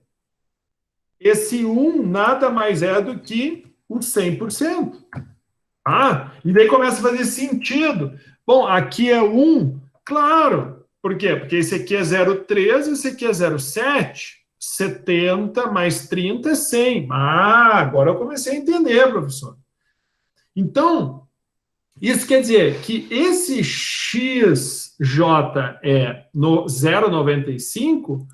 esse 1 nada mais é do que o 100%. Ah, e daí começa a fazer sentido. Bom, aqui é 1, claro. Por quê? Porque esse aqui é 0,3, esse aqui é 0,7. 70 mais 30 é 100. Ah, agora eu comecei a entender, professor. Então, isso quer dizer que esse XJ é no 0,95,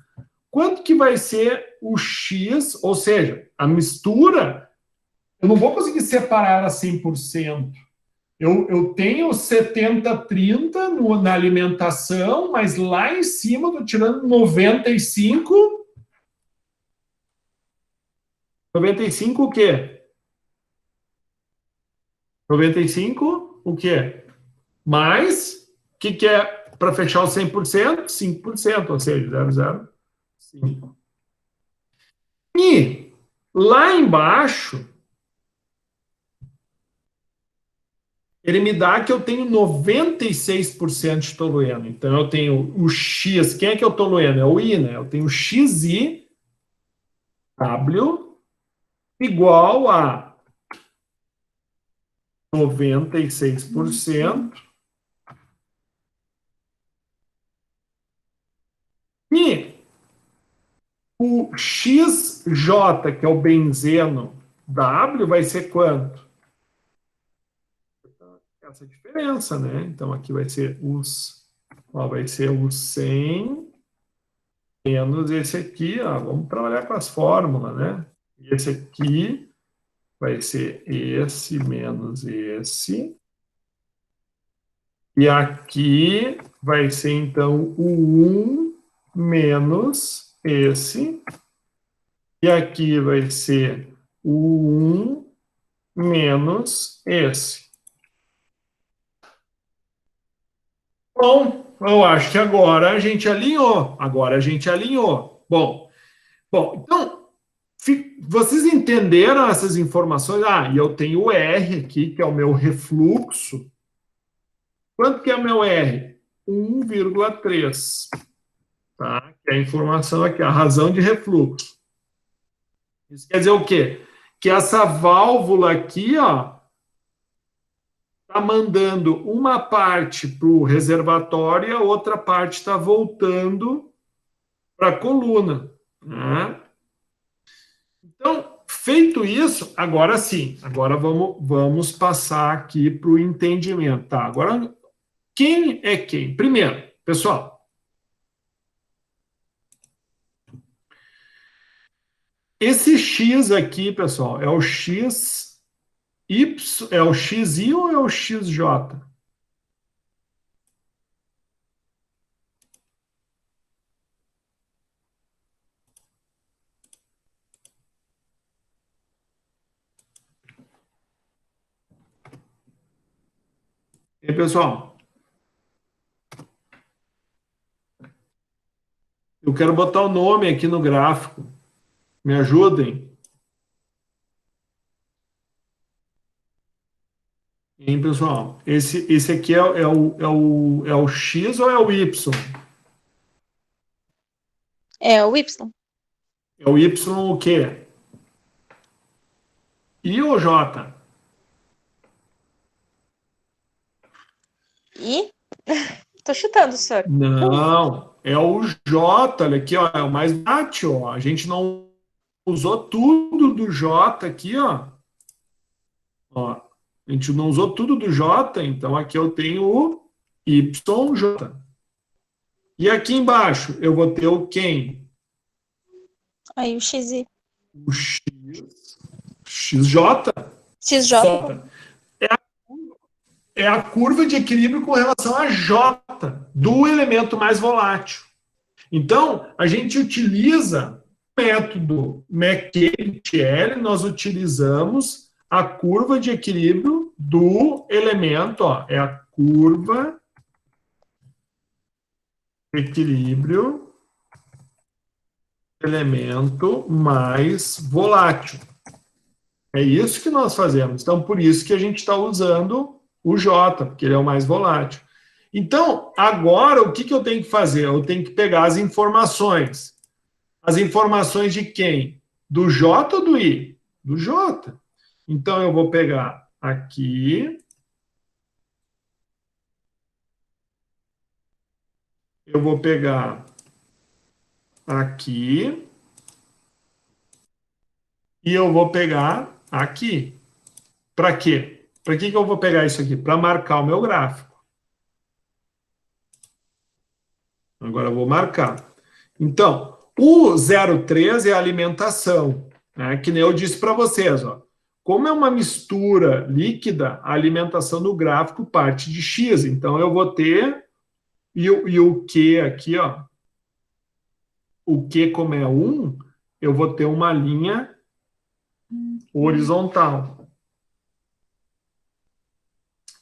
quanto que vai ser o X, ou seja, a mistura, eu não vou conseguir separar ela 100%. Eu tenho 70-30 na alimentação, mas lá em cima eu estou tirando 95. 95 o quê? 95 o quê? Mais, o que é para fechar o 100%? 5%, ou seja, 0,05. E lá embaixo, ele me dá que eu tenho 96% de tolueno. Então, eu tenho o X. Quem é que é o tolueno? É o I, né? Eu tenho o XI W igual a 96%. E o XJ, que é o benzeno W, vai ser quanto? Essa diferença, né? Então, aqui vai ser vai ser o 100 menos esse aqui, ó. Vamos trabalhar com as fórmulas, né? Esse aqui vai ser esse menos esse. E aqui vai ser, então, o 1 menos esse. E aqui vai ser o 1 menos esse. Bom, eu acho que agora a gente alinhou. Agora a gente alinhou. Bom, então, vocês entenderam essas informações? Ah, e eu tenho o R aqui, que é o meu refluxo. Quanto que é o meu R? 1,3. Tá? Que é a informação aqui, a razão de refluxo. Isso quer dizer o quê? Que essa válvula aqui, ó, está mandando uma parte para o reservatório e a outra parte está voltando para a coluna. Né? Então, feito isso, agora sim, agora vamos passar aqui para o entendimento. Tá? Agora, quem é quem? Primeiro, pessoal, esse X aqui, pessoal, é o X Y, é o XI ou é o XJ? E pessoal, eu quero botar o nome aqui no gráfico. Me ajudem? Hein, pessoal? Esse aqui é o X ou é o Y? É o Y. É o Y o quê? I ou J? E tô chutando, senhor. Não, é o J, olha aqui, ó, é o mais básico, ó. A gente não usou tudo do J aqui, ó. Ó, a gente não usou tudo do J, então aqui eu tenho o YJ. E aqui embaixo eu vou ter o quem? Aí o XI. O X, XJ. XJ. É a curva de equilíbrio com relação a J do elemento mais volátil. Então, a gente utiliza o método McKay-Thiele, nós utilizamos a curva de equilíbrio do elemento, ó, é a curva de equilíbrio do elemento mais volátil. É isso que nós fazemos. Então, por isso que a gente está usando o J, porque ele é o mais volátil. Então, agora, o que, que eu tenho que fazer? Eu tenho que pegar as informações. As informações de quem? Do J ou do I? Do J. Então, eu vou pegar aqui, eu vou pegar aqui e eu vou pegar aqui. Para quê? Para que eu vou pegar isso aqui? Para marcar o meu gráfico. Agora eu vou marcar. Então, o 0,3 é a alimentação, né? Que nem eu disse para vocês, ó. Como é uma mistura líquida, a alimentação do gráfico parte de X. Então, eu vou ter, e o Q aqui, ó, o Q como é 1, eu vou ter uma linha horizontal.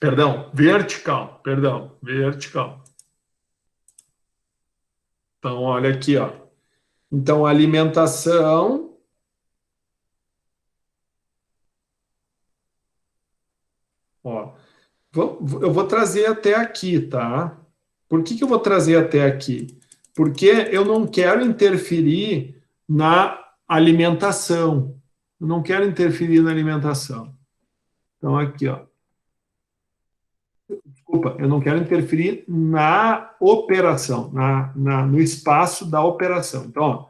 Perdão, vertical. Então, olha aqui, ó. Então, a alimentação, ó, eu vou trazer até aqui, tá? Por que que eu vou trazer até aqui? Porque eu não quero interferir na alimentação. Eu não quero interferir na alimentação. Então, aqui, ó. Desculpa, eu não quero interferir na operação, no espaço da operação. Então, ó, a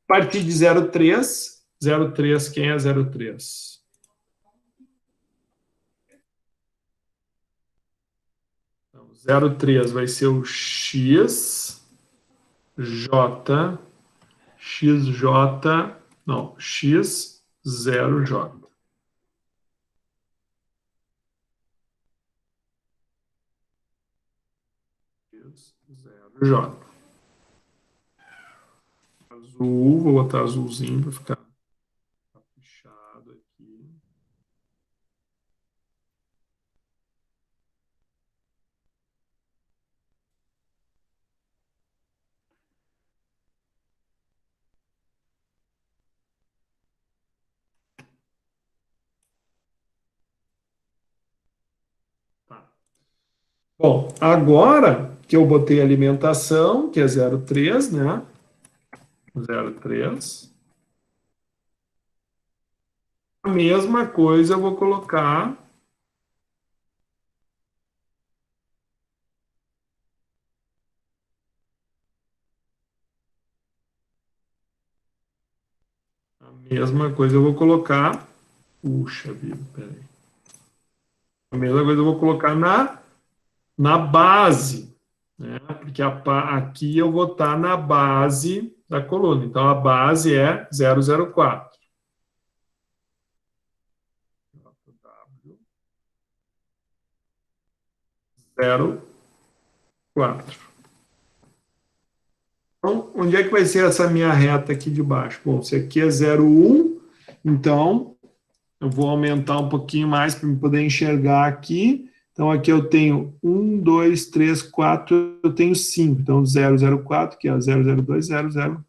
partir de 0,3, quem é 0,3? Então, 0,3 vai ser o X, J, XJ, não, X0J. X0J. Azul, vou botar azulzinho para ficar fechado aqui. Tá. Bom, agora que eu botei alimentação, que é 0,3, né? 0,3. A mesma coisa eu vou colocar. A mesma coisa eu vou colocar. Puxa vida, peraí. A mesma coisa eu vou colocar na base, né? Porque aqui eu vou estar na base da coluna. Então, a base é 004. 0,4. Então, onde é que vai ser essa minha reta aqui de baixo? Bom, se aqui é 0,1, então eu vou aumentar um pouquinho mais para poder enxergar aqui. Então, aqui eu tenho 1, 2, 3, 4, eu tenho 5. Então, 0,04, que é 0,02, 0,04.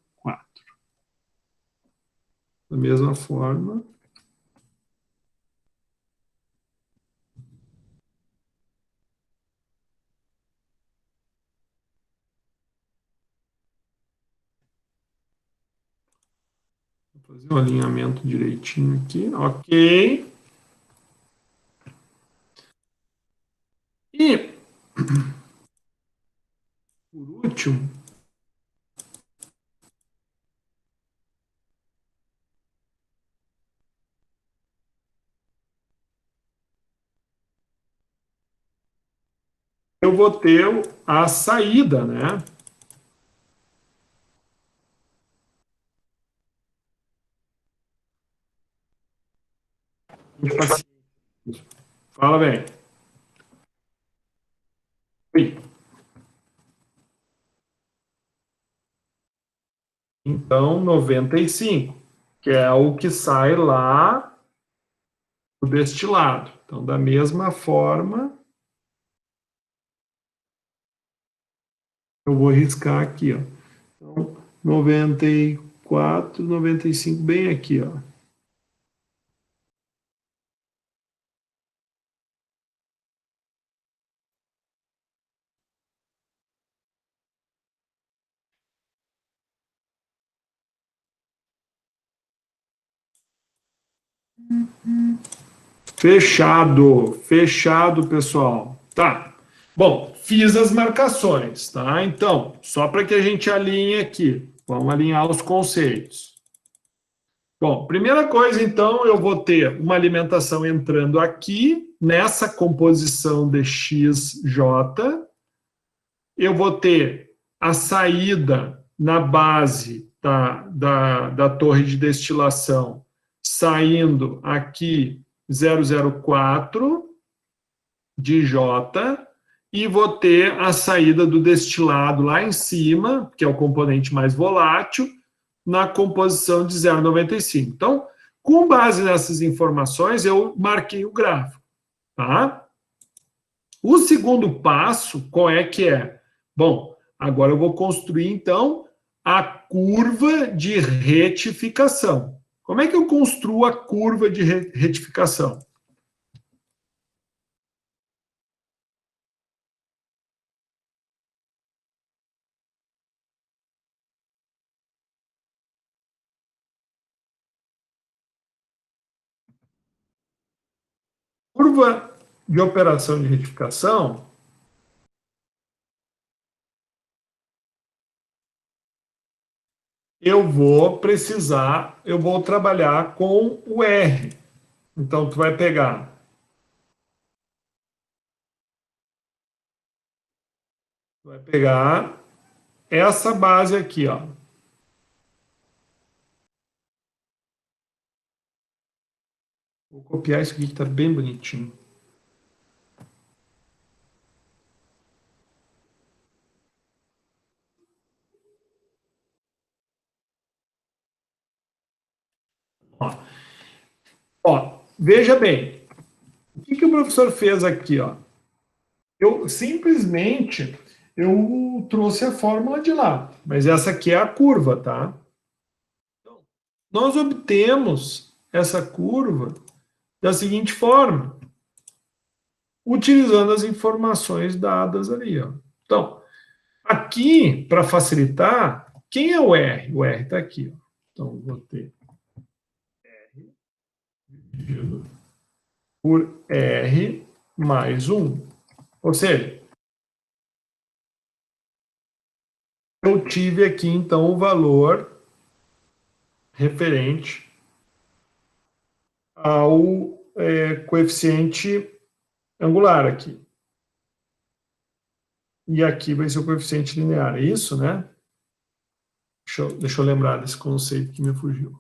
Da mesma forma. Vou fazer o alinhamento direitinho aqui. Ok. E, por último, eu vou ter a saída, né? Fala bem. Oi. Então, 95, que é o que sai lá do destilado. Então, da mesma forma, eu vou riscar aqui, ó. Então, 94, 95, bem aqui, ó. Fechado, fechado, pessoal. Tá. Bom, fiz as marcações, tá? Então, só para que a gente alinhe aqui, vamos alinhar os conceitos. Bom, primeira coisa, então, eu vou ter uma alimentação entrando aqui, nessa composição de XJ. Eu vou ter a saída na base da torre de destilação, saindo aqui 004 de J, e vou ter a saída do destilado lá em cima, que é o componente mais volátil, na composição de 0,95. Então, com base nessas informações, eu marquei o gráfico, tá? O segundo passo, qual é que é? Bom, agora eu vou construir, então, a curva de retificação. Como é que eu construo a curva de retificação? Curva de operação de retificação, eu vou trabalhar com o R. Então, tu vai pegar essa base aqui, ó. Vou copiar isso aqui que está bem bonitinho. Ó, veja bem, o que o professor fez aqui, ó? Eu simplesmente eu trouxe a fórmula de lá, mas essa aqui é a curva, tá? Então, nós obtemos essa curva da seguinte forma, utilizando as informações dadas ali, ó. Então, aqui, para facilitar, quem é o R? O R está aqui, ó. Então, vou ter R dividido por R mais 1. Ou seja, eu tive aqui, então, o valor referente ao coeficiente angular aqui. E aqui vai ser o coeficiente linear. É isso, né? Deixa eu lembrar desse conceito que me fugiu.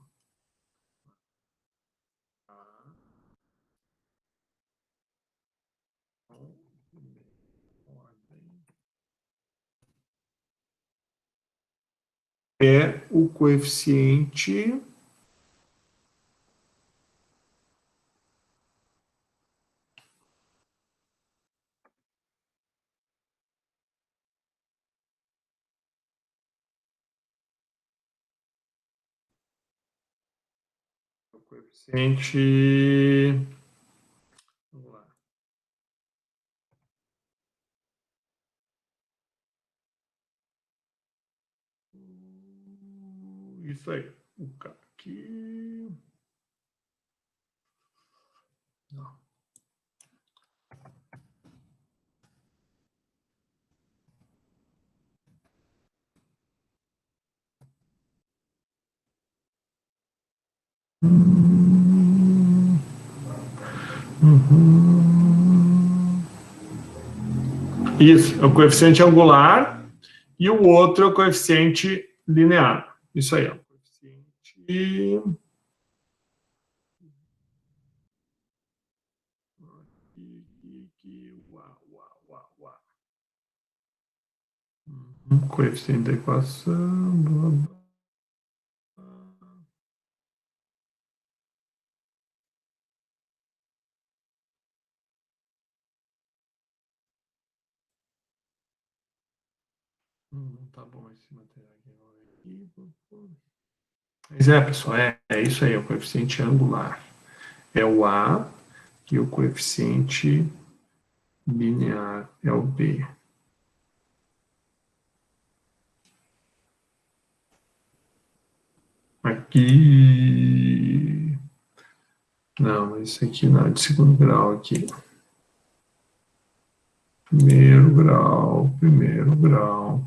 É o coeficiente coeficiente. Vamos lá. Isso aí. O K aqui. Não. Uhum. Isso, é o coeficiente angular e o outro é o coeficiente linear. Isso aí, ó. Coeficiente. Coeficiente da equação. Blá, blá. Não tá bom esse material aqui. Mas pessoal, é isso aí, é o coeficiente angular. É o A e o coeficiente linear é o B. Aqui. Não, isso aqui não é de segundo grau aqui. Primeiro grau, primeiro grau.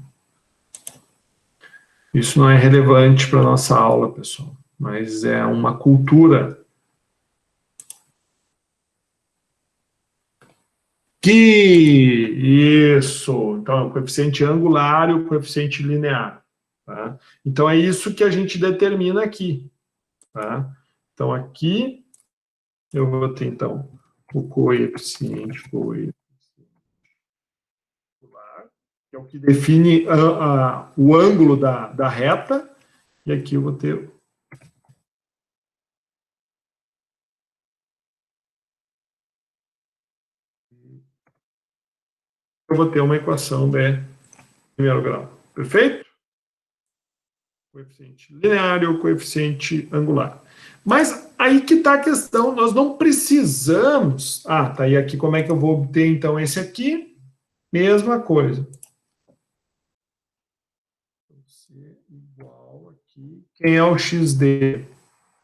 Isso não é relevante para a nossa aula, pessoal, mas é uma cultura isso. Então, é o coeficiente angular e o coeficiente linear. Tá? Então, é isso que a gente determina aqui. Tá? Então, aqui eu vou ter, então, o coeficiente angular, que é o que define o ângulo da reta, e aqui eu vou ter uma equação de primeiro grau. Perfeito? Coeficiente linear e o coeficiente angular. Mas aí que está a questão, nós não precisamos... Ah, tá, e aqui como é que eu vou obter, então, esse aqui? Mesma coisa. C igual aqui. Quem é o XD?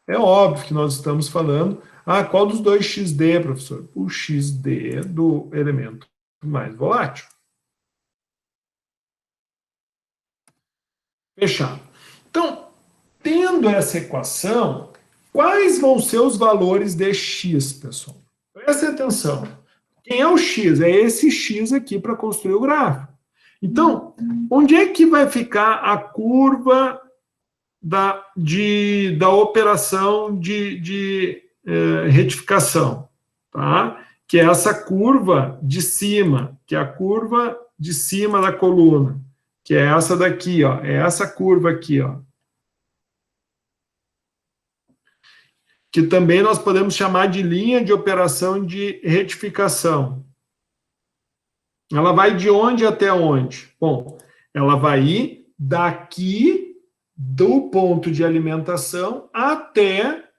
É óbvio que nós estamos falando... Ah, qual dos dois XD, professor? O XD do elemento mais volátil. Fechado. Então, tendo essa equação, quais vão ser os valores de x, pessoal? Presta atenção. Quem é o x? É esse x aqui para construir o gráfico. Então, onde é que vai ficar a curva da operação de retificação? Tá? Que é essa curva de cima, que é a curva de cima da coluna, que é essa daqui, ó, é essa curva aqui, ó. Que também nós podemos chamar de linha de operação de retificação. Ela vai de onde até onde? Bom, ela vai ir daqui do ponto de alimentação até...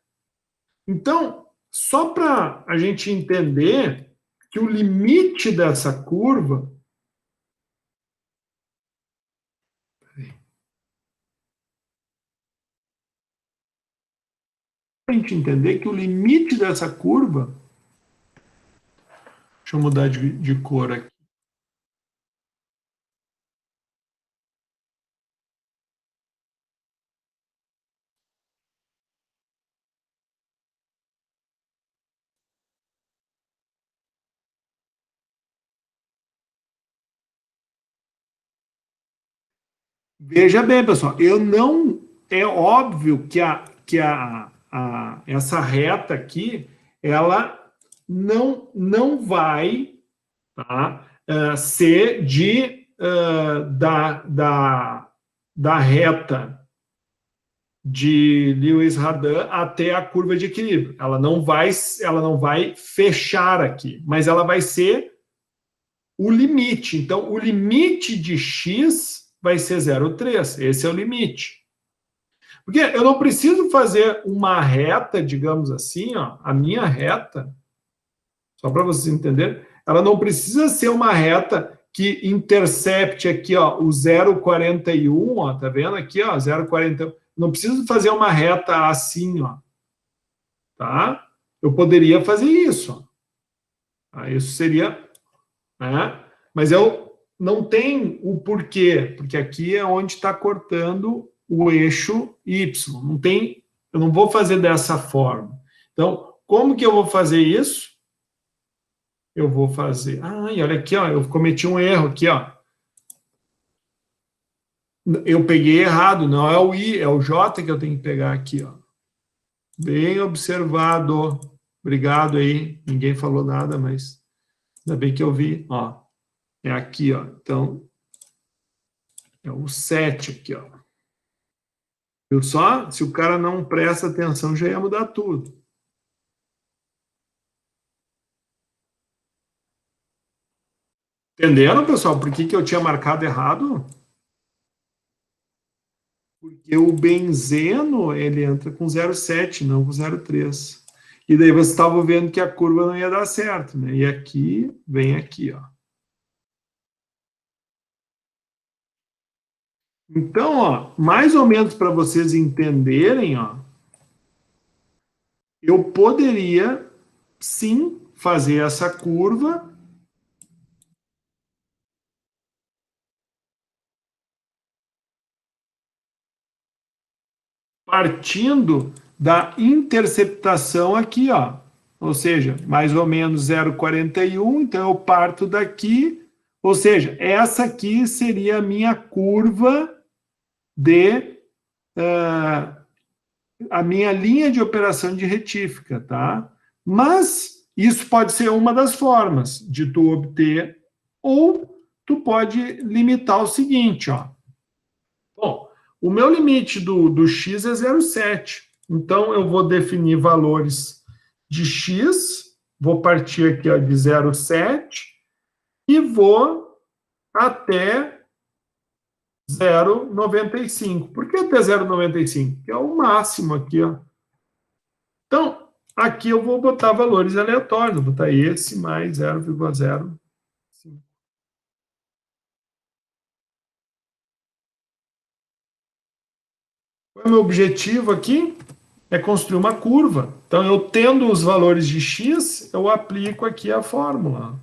Então, só para a gente entender que o limite dessa curva... Para a gente entender que o limite dessa curva... Deixa eu mudar de cor aqui. Veja bem, pessoal, eu não... É óbvio que essa reta aqui, ela não vai, tá, ser da reta de Lewis-Radan até a curva de equilíbrio. Ela não vai fechar aqui, mas ela vai ser o limite. Então, o limite de x vai ser 0,3. Esse é o limite. Porque eu não preciso fazer uma reta, digamos assim, ó, a minha reta, só para vocês entenderem, ela não precisa ser uma reta que intercepte aqui, ó, o 0,41, ó, tá vendo aqui, ó, 0,41. Não preciso fazer uma reta assim, ó, tá? Eu poderia fazer isso, ó. Isso seria, né? Mas eu não tenho o porquê, porque aqui é onde está cortando o eixo Y. Não tem, eu não vou fazer dessa forma. Então, como que eu vou fazer isso? Eu vou fazer... Ah, e olha aqui, ó, eu cometi um erro aqui, ó. Eu peguei errado, não é o I, é o J que eu tenho que pegar aqui, ó. Bem observado. Obrigado aí. Ninguém falou nada, mas ainda bem que eu vi, ó. É aqui, ó. Então, é o 7 aqui, ó. Viu só? Se o cara não presta atenção, já ia mudar tudo. Entenderam, pessoal, por que eu tinha marcado errado? Porque o benzeno, ele entra com 0,7, não com 0,3. E daí você estava vendo que a curva não ia dar certo, né? E aqui, vem aqui, ó. Então, ó, mais ou menos para vocês entenderem, ó, eu poderia, sim, fazer essa curva partindo da interceptação aqui, ó. Ou seja, mais ou menos 0,41, então eu parto daqui, ou seja, essa aqui seria a minha curva de a minha linha de operação de retífica, tá? Mas isso pode ser uma das formas de tu obter, ou tu pode limitar o seguinte, ó. Bom, o meu limite do x é 0,7. Então, eu vou definir valores de x, vou partir aqui ó, de 0,7 e vou até 0,95. Por que até 0,95? Que é o máximo aqui, ó. Então, aqui eu vou botar valores aleatórios, vou botar esse mais 0,05. Qual é o meu objetivo aqui? É construir uma curva. Então, eu tendo os valores de x, eu aplico aqui a fórmula.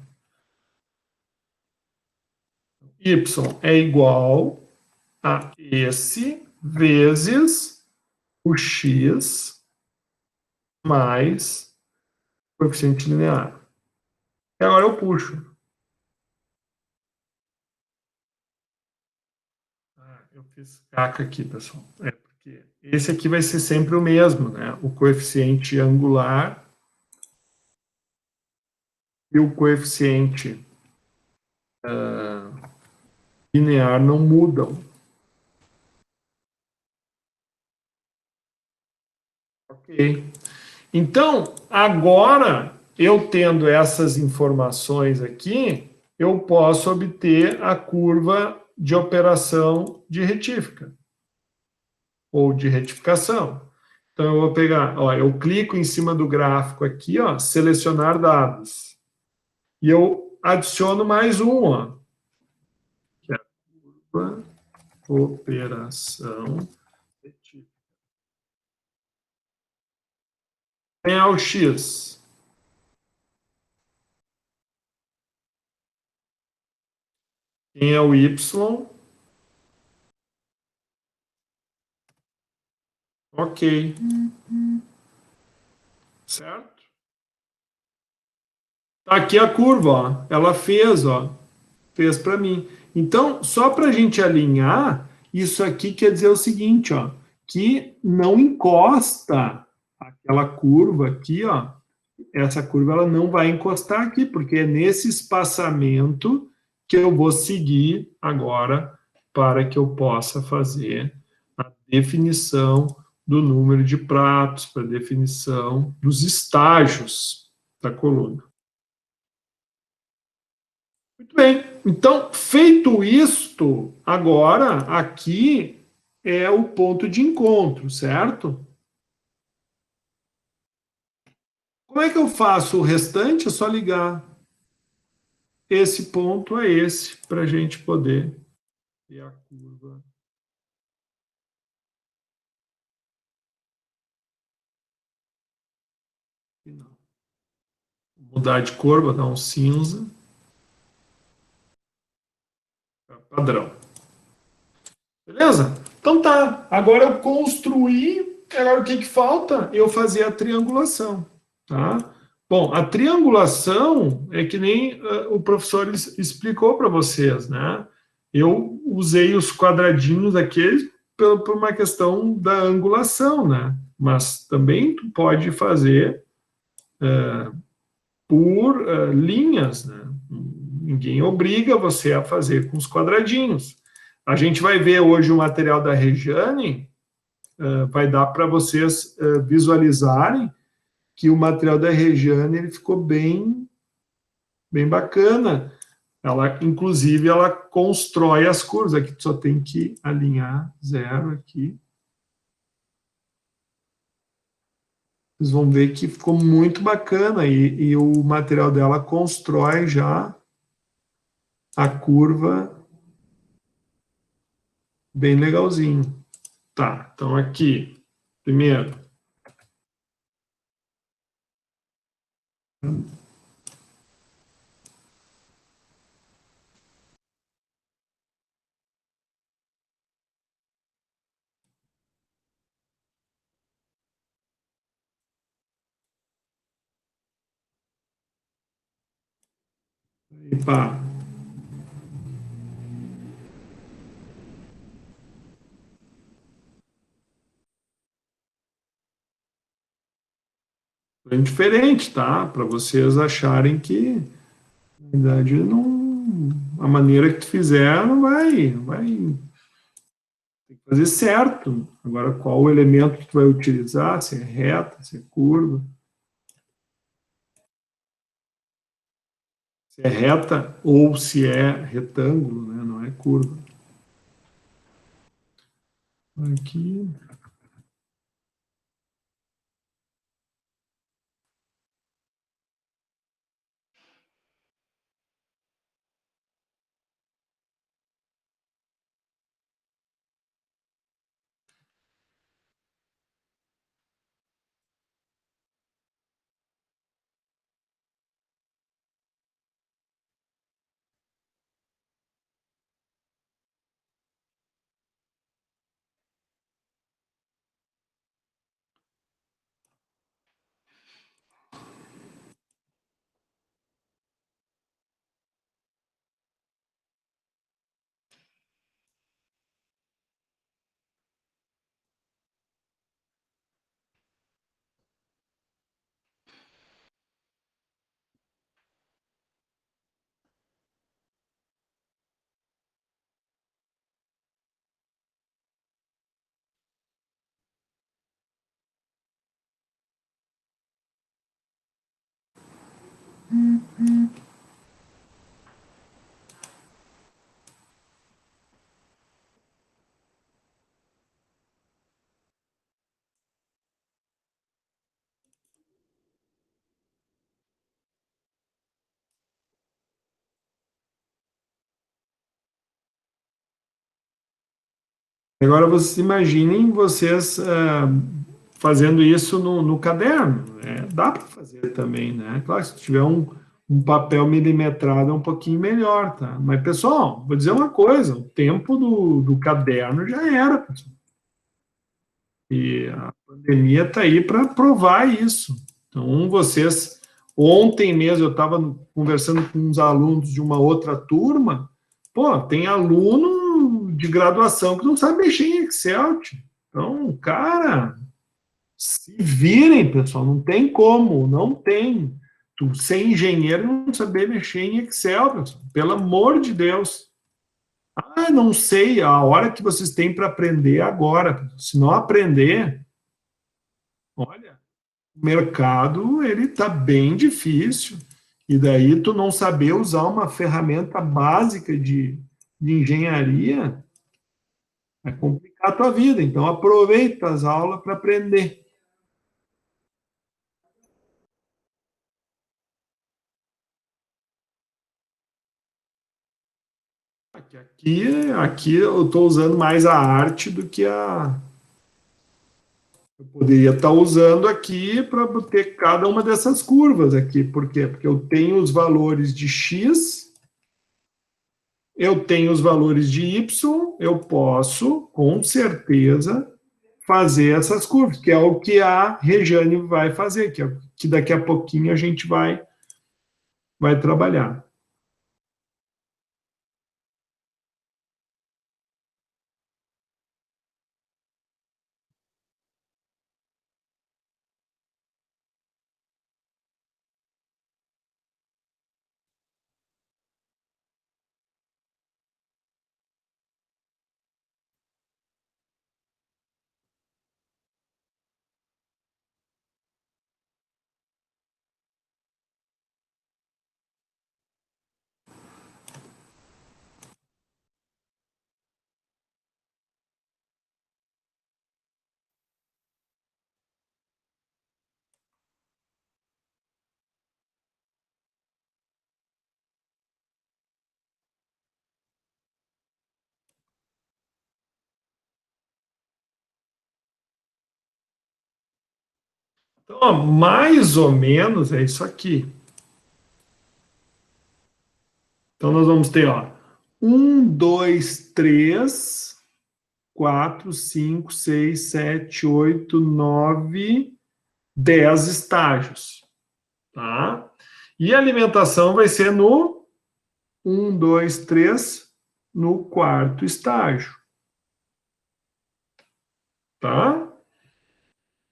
Y é igual a esse vezes o x mais coeficiente linear. E agora eu puxo. Eu fiz caca aqui, pessoal. É porque esse aqui vai ser sempre o mesmo, né? O coeficiente angular e o coeficiente linear não mudam. Ok. Então, agora, eu tendo essas informações aqui, eu posso obter a curva de operação de retífica, ou de retificação. Então, eu vou pegar, ó, eu clico em cima do gráfico aqui, ó, selecionar dados. E eu adiciono mais um, ó, que é a curva operação retífica. Quem é o X? Quem é o Y? Ok. Certo? Tá aqui a curva, ó. Ela fez, ó. Fez para mim. Então, só para a gente alinhar, isso aqui quer dizer o seguinte, ó, que não encosta aquela curva aqui, ó. Essa curva ela não vai encostar aqui, porque é nesse espaçamento que eu vou seguir agora para que eu possa fazer a definição do número de pratos, para definição dos estágios da coluna. Muito bem. Então, feito isto, agora aqui é o ponto de encontro, certo? Como é que eu faço o restante? É só ligar esse ponto a esse para a gente poder ter a curva. Final. Vou mudar de cor, vou dar um cinza. Padrão. Beleza? Então tá. Agora eu construí. Agora o que que falta? Eu fazer a triangulação. Tá? Bom, a triangulação é que nem o professor explicou para vocês, né? Eu usei os quadradinhos aqui por uma questão da angulação, né? Mas também tu pode fazer por linhas, né? Ninguém obriga você a fazer com os quadradinhos. A gente vai ver hoje o material da Regiane, vai dar para vocês visualizarem que o material da Regiane ele ficou bem, bem bacana. Ela, inclusive, ela constrói as curvas. Aqui só tem que alinhar zero aqui. Vocês vão ver que ficou muito bacana e o material dela constrói já a curva bem legalzinho. Tá, então aqui, primeiro, Epa, é diferente, tá? Para vocês acharem que, na verdade, não, a maneira que tu fizer não vai fazer certo. Agora, qual o elemento que tu vai utilizar? Se é reta, se é curva. Se é reta ou se é retângulo, né? Não é curva. Aqui. Agora vocês imaginem vocês fazendo isso no caderno. Né? Dá para fazer também, né? Claro, se tiver um papel milimetrado é um pouquinho melhor, tá? Mas, pessoal, vou dizer uma coisa: o tempo do caderno já era, pessoal. E a pandemia está aí para provar isso. Então, vocês. Ontem mesmo eu estava conversando com uns alunos de uma outra turma. Pô, tem aluno de graduação que não sabe mexer em Excel. Tio. Então, cara, se virem, pessoal, não tem como, não tem. Tu ser engenheiro e não saber mexer em Excel, pessoal, pelo amor de Deus. Ah, não sei, a hora que vocês têm para aprender é agora. Se não aprender, olha, o mercado ele tá bem difícil. E daí tu não saber usar uma ferramenta básica de engenharia vai complicar a tua vida. Então aproveita as aulas para aprender. Aqui eu estou usando mais a arte do que a. Eu poderia estar usando aqui para ter cada uma dessas curvas aqui. Por quê? Porque eu tenho os valores de X, eu tenho os valores de Y, eu posso, com certeza, fazer essas curvas, que é o que a Rejane vai fazer, que daqui a pouquinho a gente vai trabalhar. Então, ó, mais ou menos é isso aqui. Então, nós vamos ter, ó, 1, 2, 3, 4, 5, 6, 7, 8, 9, 10 estágios, tá? E a alimentação vai ser no 1, 2, 3, no quarto estágio, tá?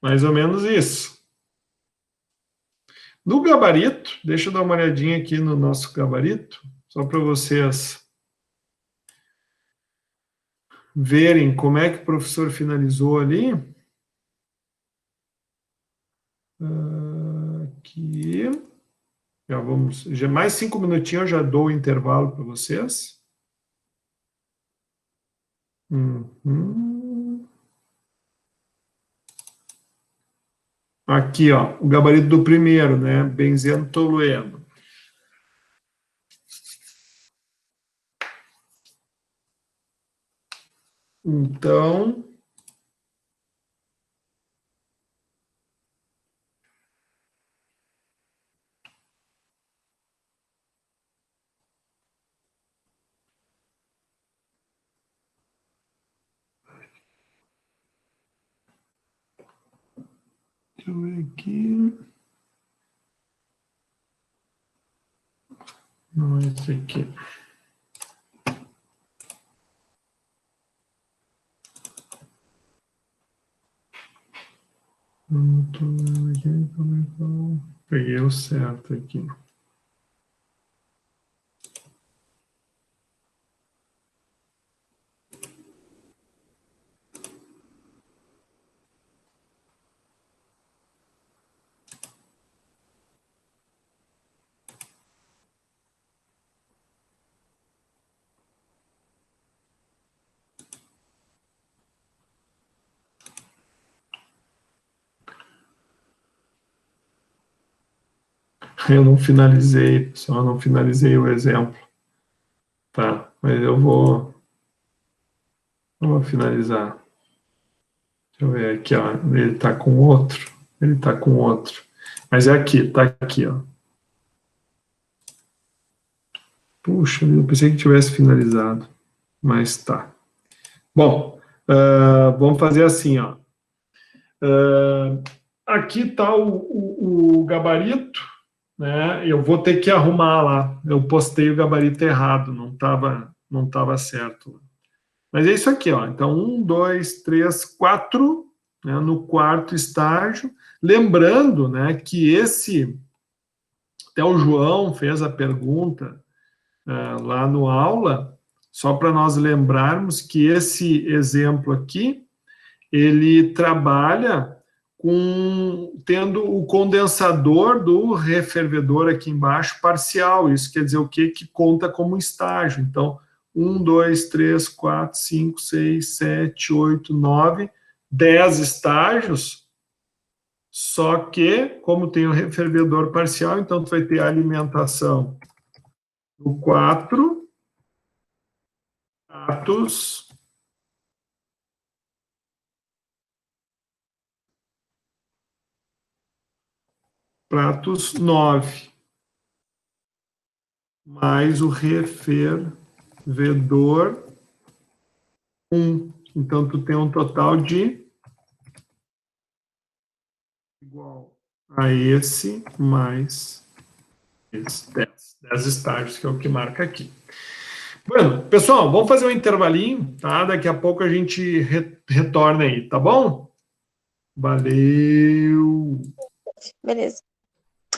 Mais ou menos isso. No gabarito, deixa eu dar uma olhadinha aqui no nosso gabarito, só para vocês verem como é que o professor finalizou ali. Aqui. Já vamos. Já mais 5 minutinhos eu já dou o intervalo para vocês. Uhum. Aqui, ó, o gabarito do primeiro, né? Benzeno, tolueno. Então, deixa eu ver aqui. Não é esse aqui. Peguei o certo aqui. Eu não finalizei, pessoal, não finalizei o exemplo. Tá, mas eu vou finalizar. Deixa eu ver aqui, ó. Ele tá com outro. Ele tá com outro. Mas é aqui, tá aqui, ó. Puxa, eu pensei que tivesse finalizado. Mas tá. Bom, vamos fazer assim, ó. Aqui tá o gabarito, né? Eu vou ter que arrumar lá. Eu postei o gabarito errado, não tava certo. Mas é isso aqui, ó. Então, 1, 2, 3, 4, né, no quarto estágio. Lembrando, né, que até o João fez a pergunta lá no aula, só para nós lembrarmos que esse exemplo aqui, ele trabalha tendo o condensador do refervedor aqui embaixo parcial. Isso quer dizer o quê? Que conta como estágio. Então, 1, 2, 3, 4, 5, 6, 7, 8, 9, 10 estágios, só que, como tem o refervedor parcial, então tu vai ter a alimentação do 4, pratos 9, mais o refervedor 1. Então, tu tem um total de igual a esse mais esse 10. 10 estágios, que é o que marca aqui. Bueno, pessoal, vamos fazer um intervalinho, tá? Daqui a pouco a gente retorna aí, tá bom? Valeu! Beleza.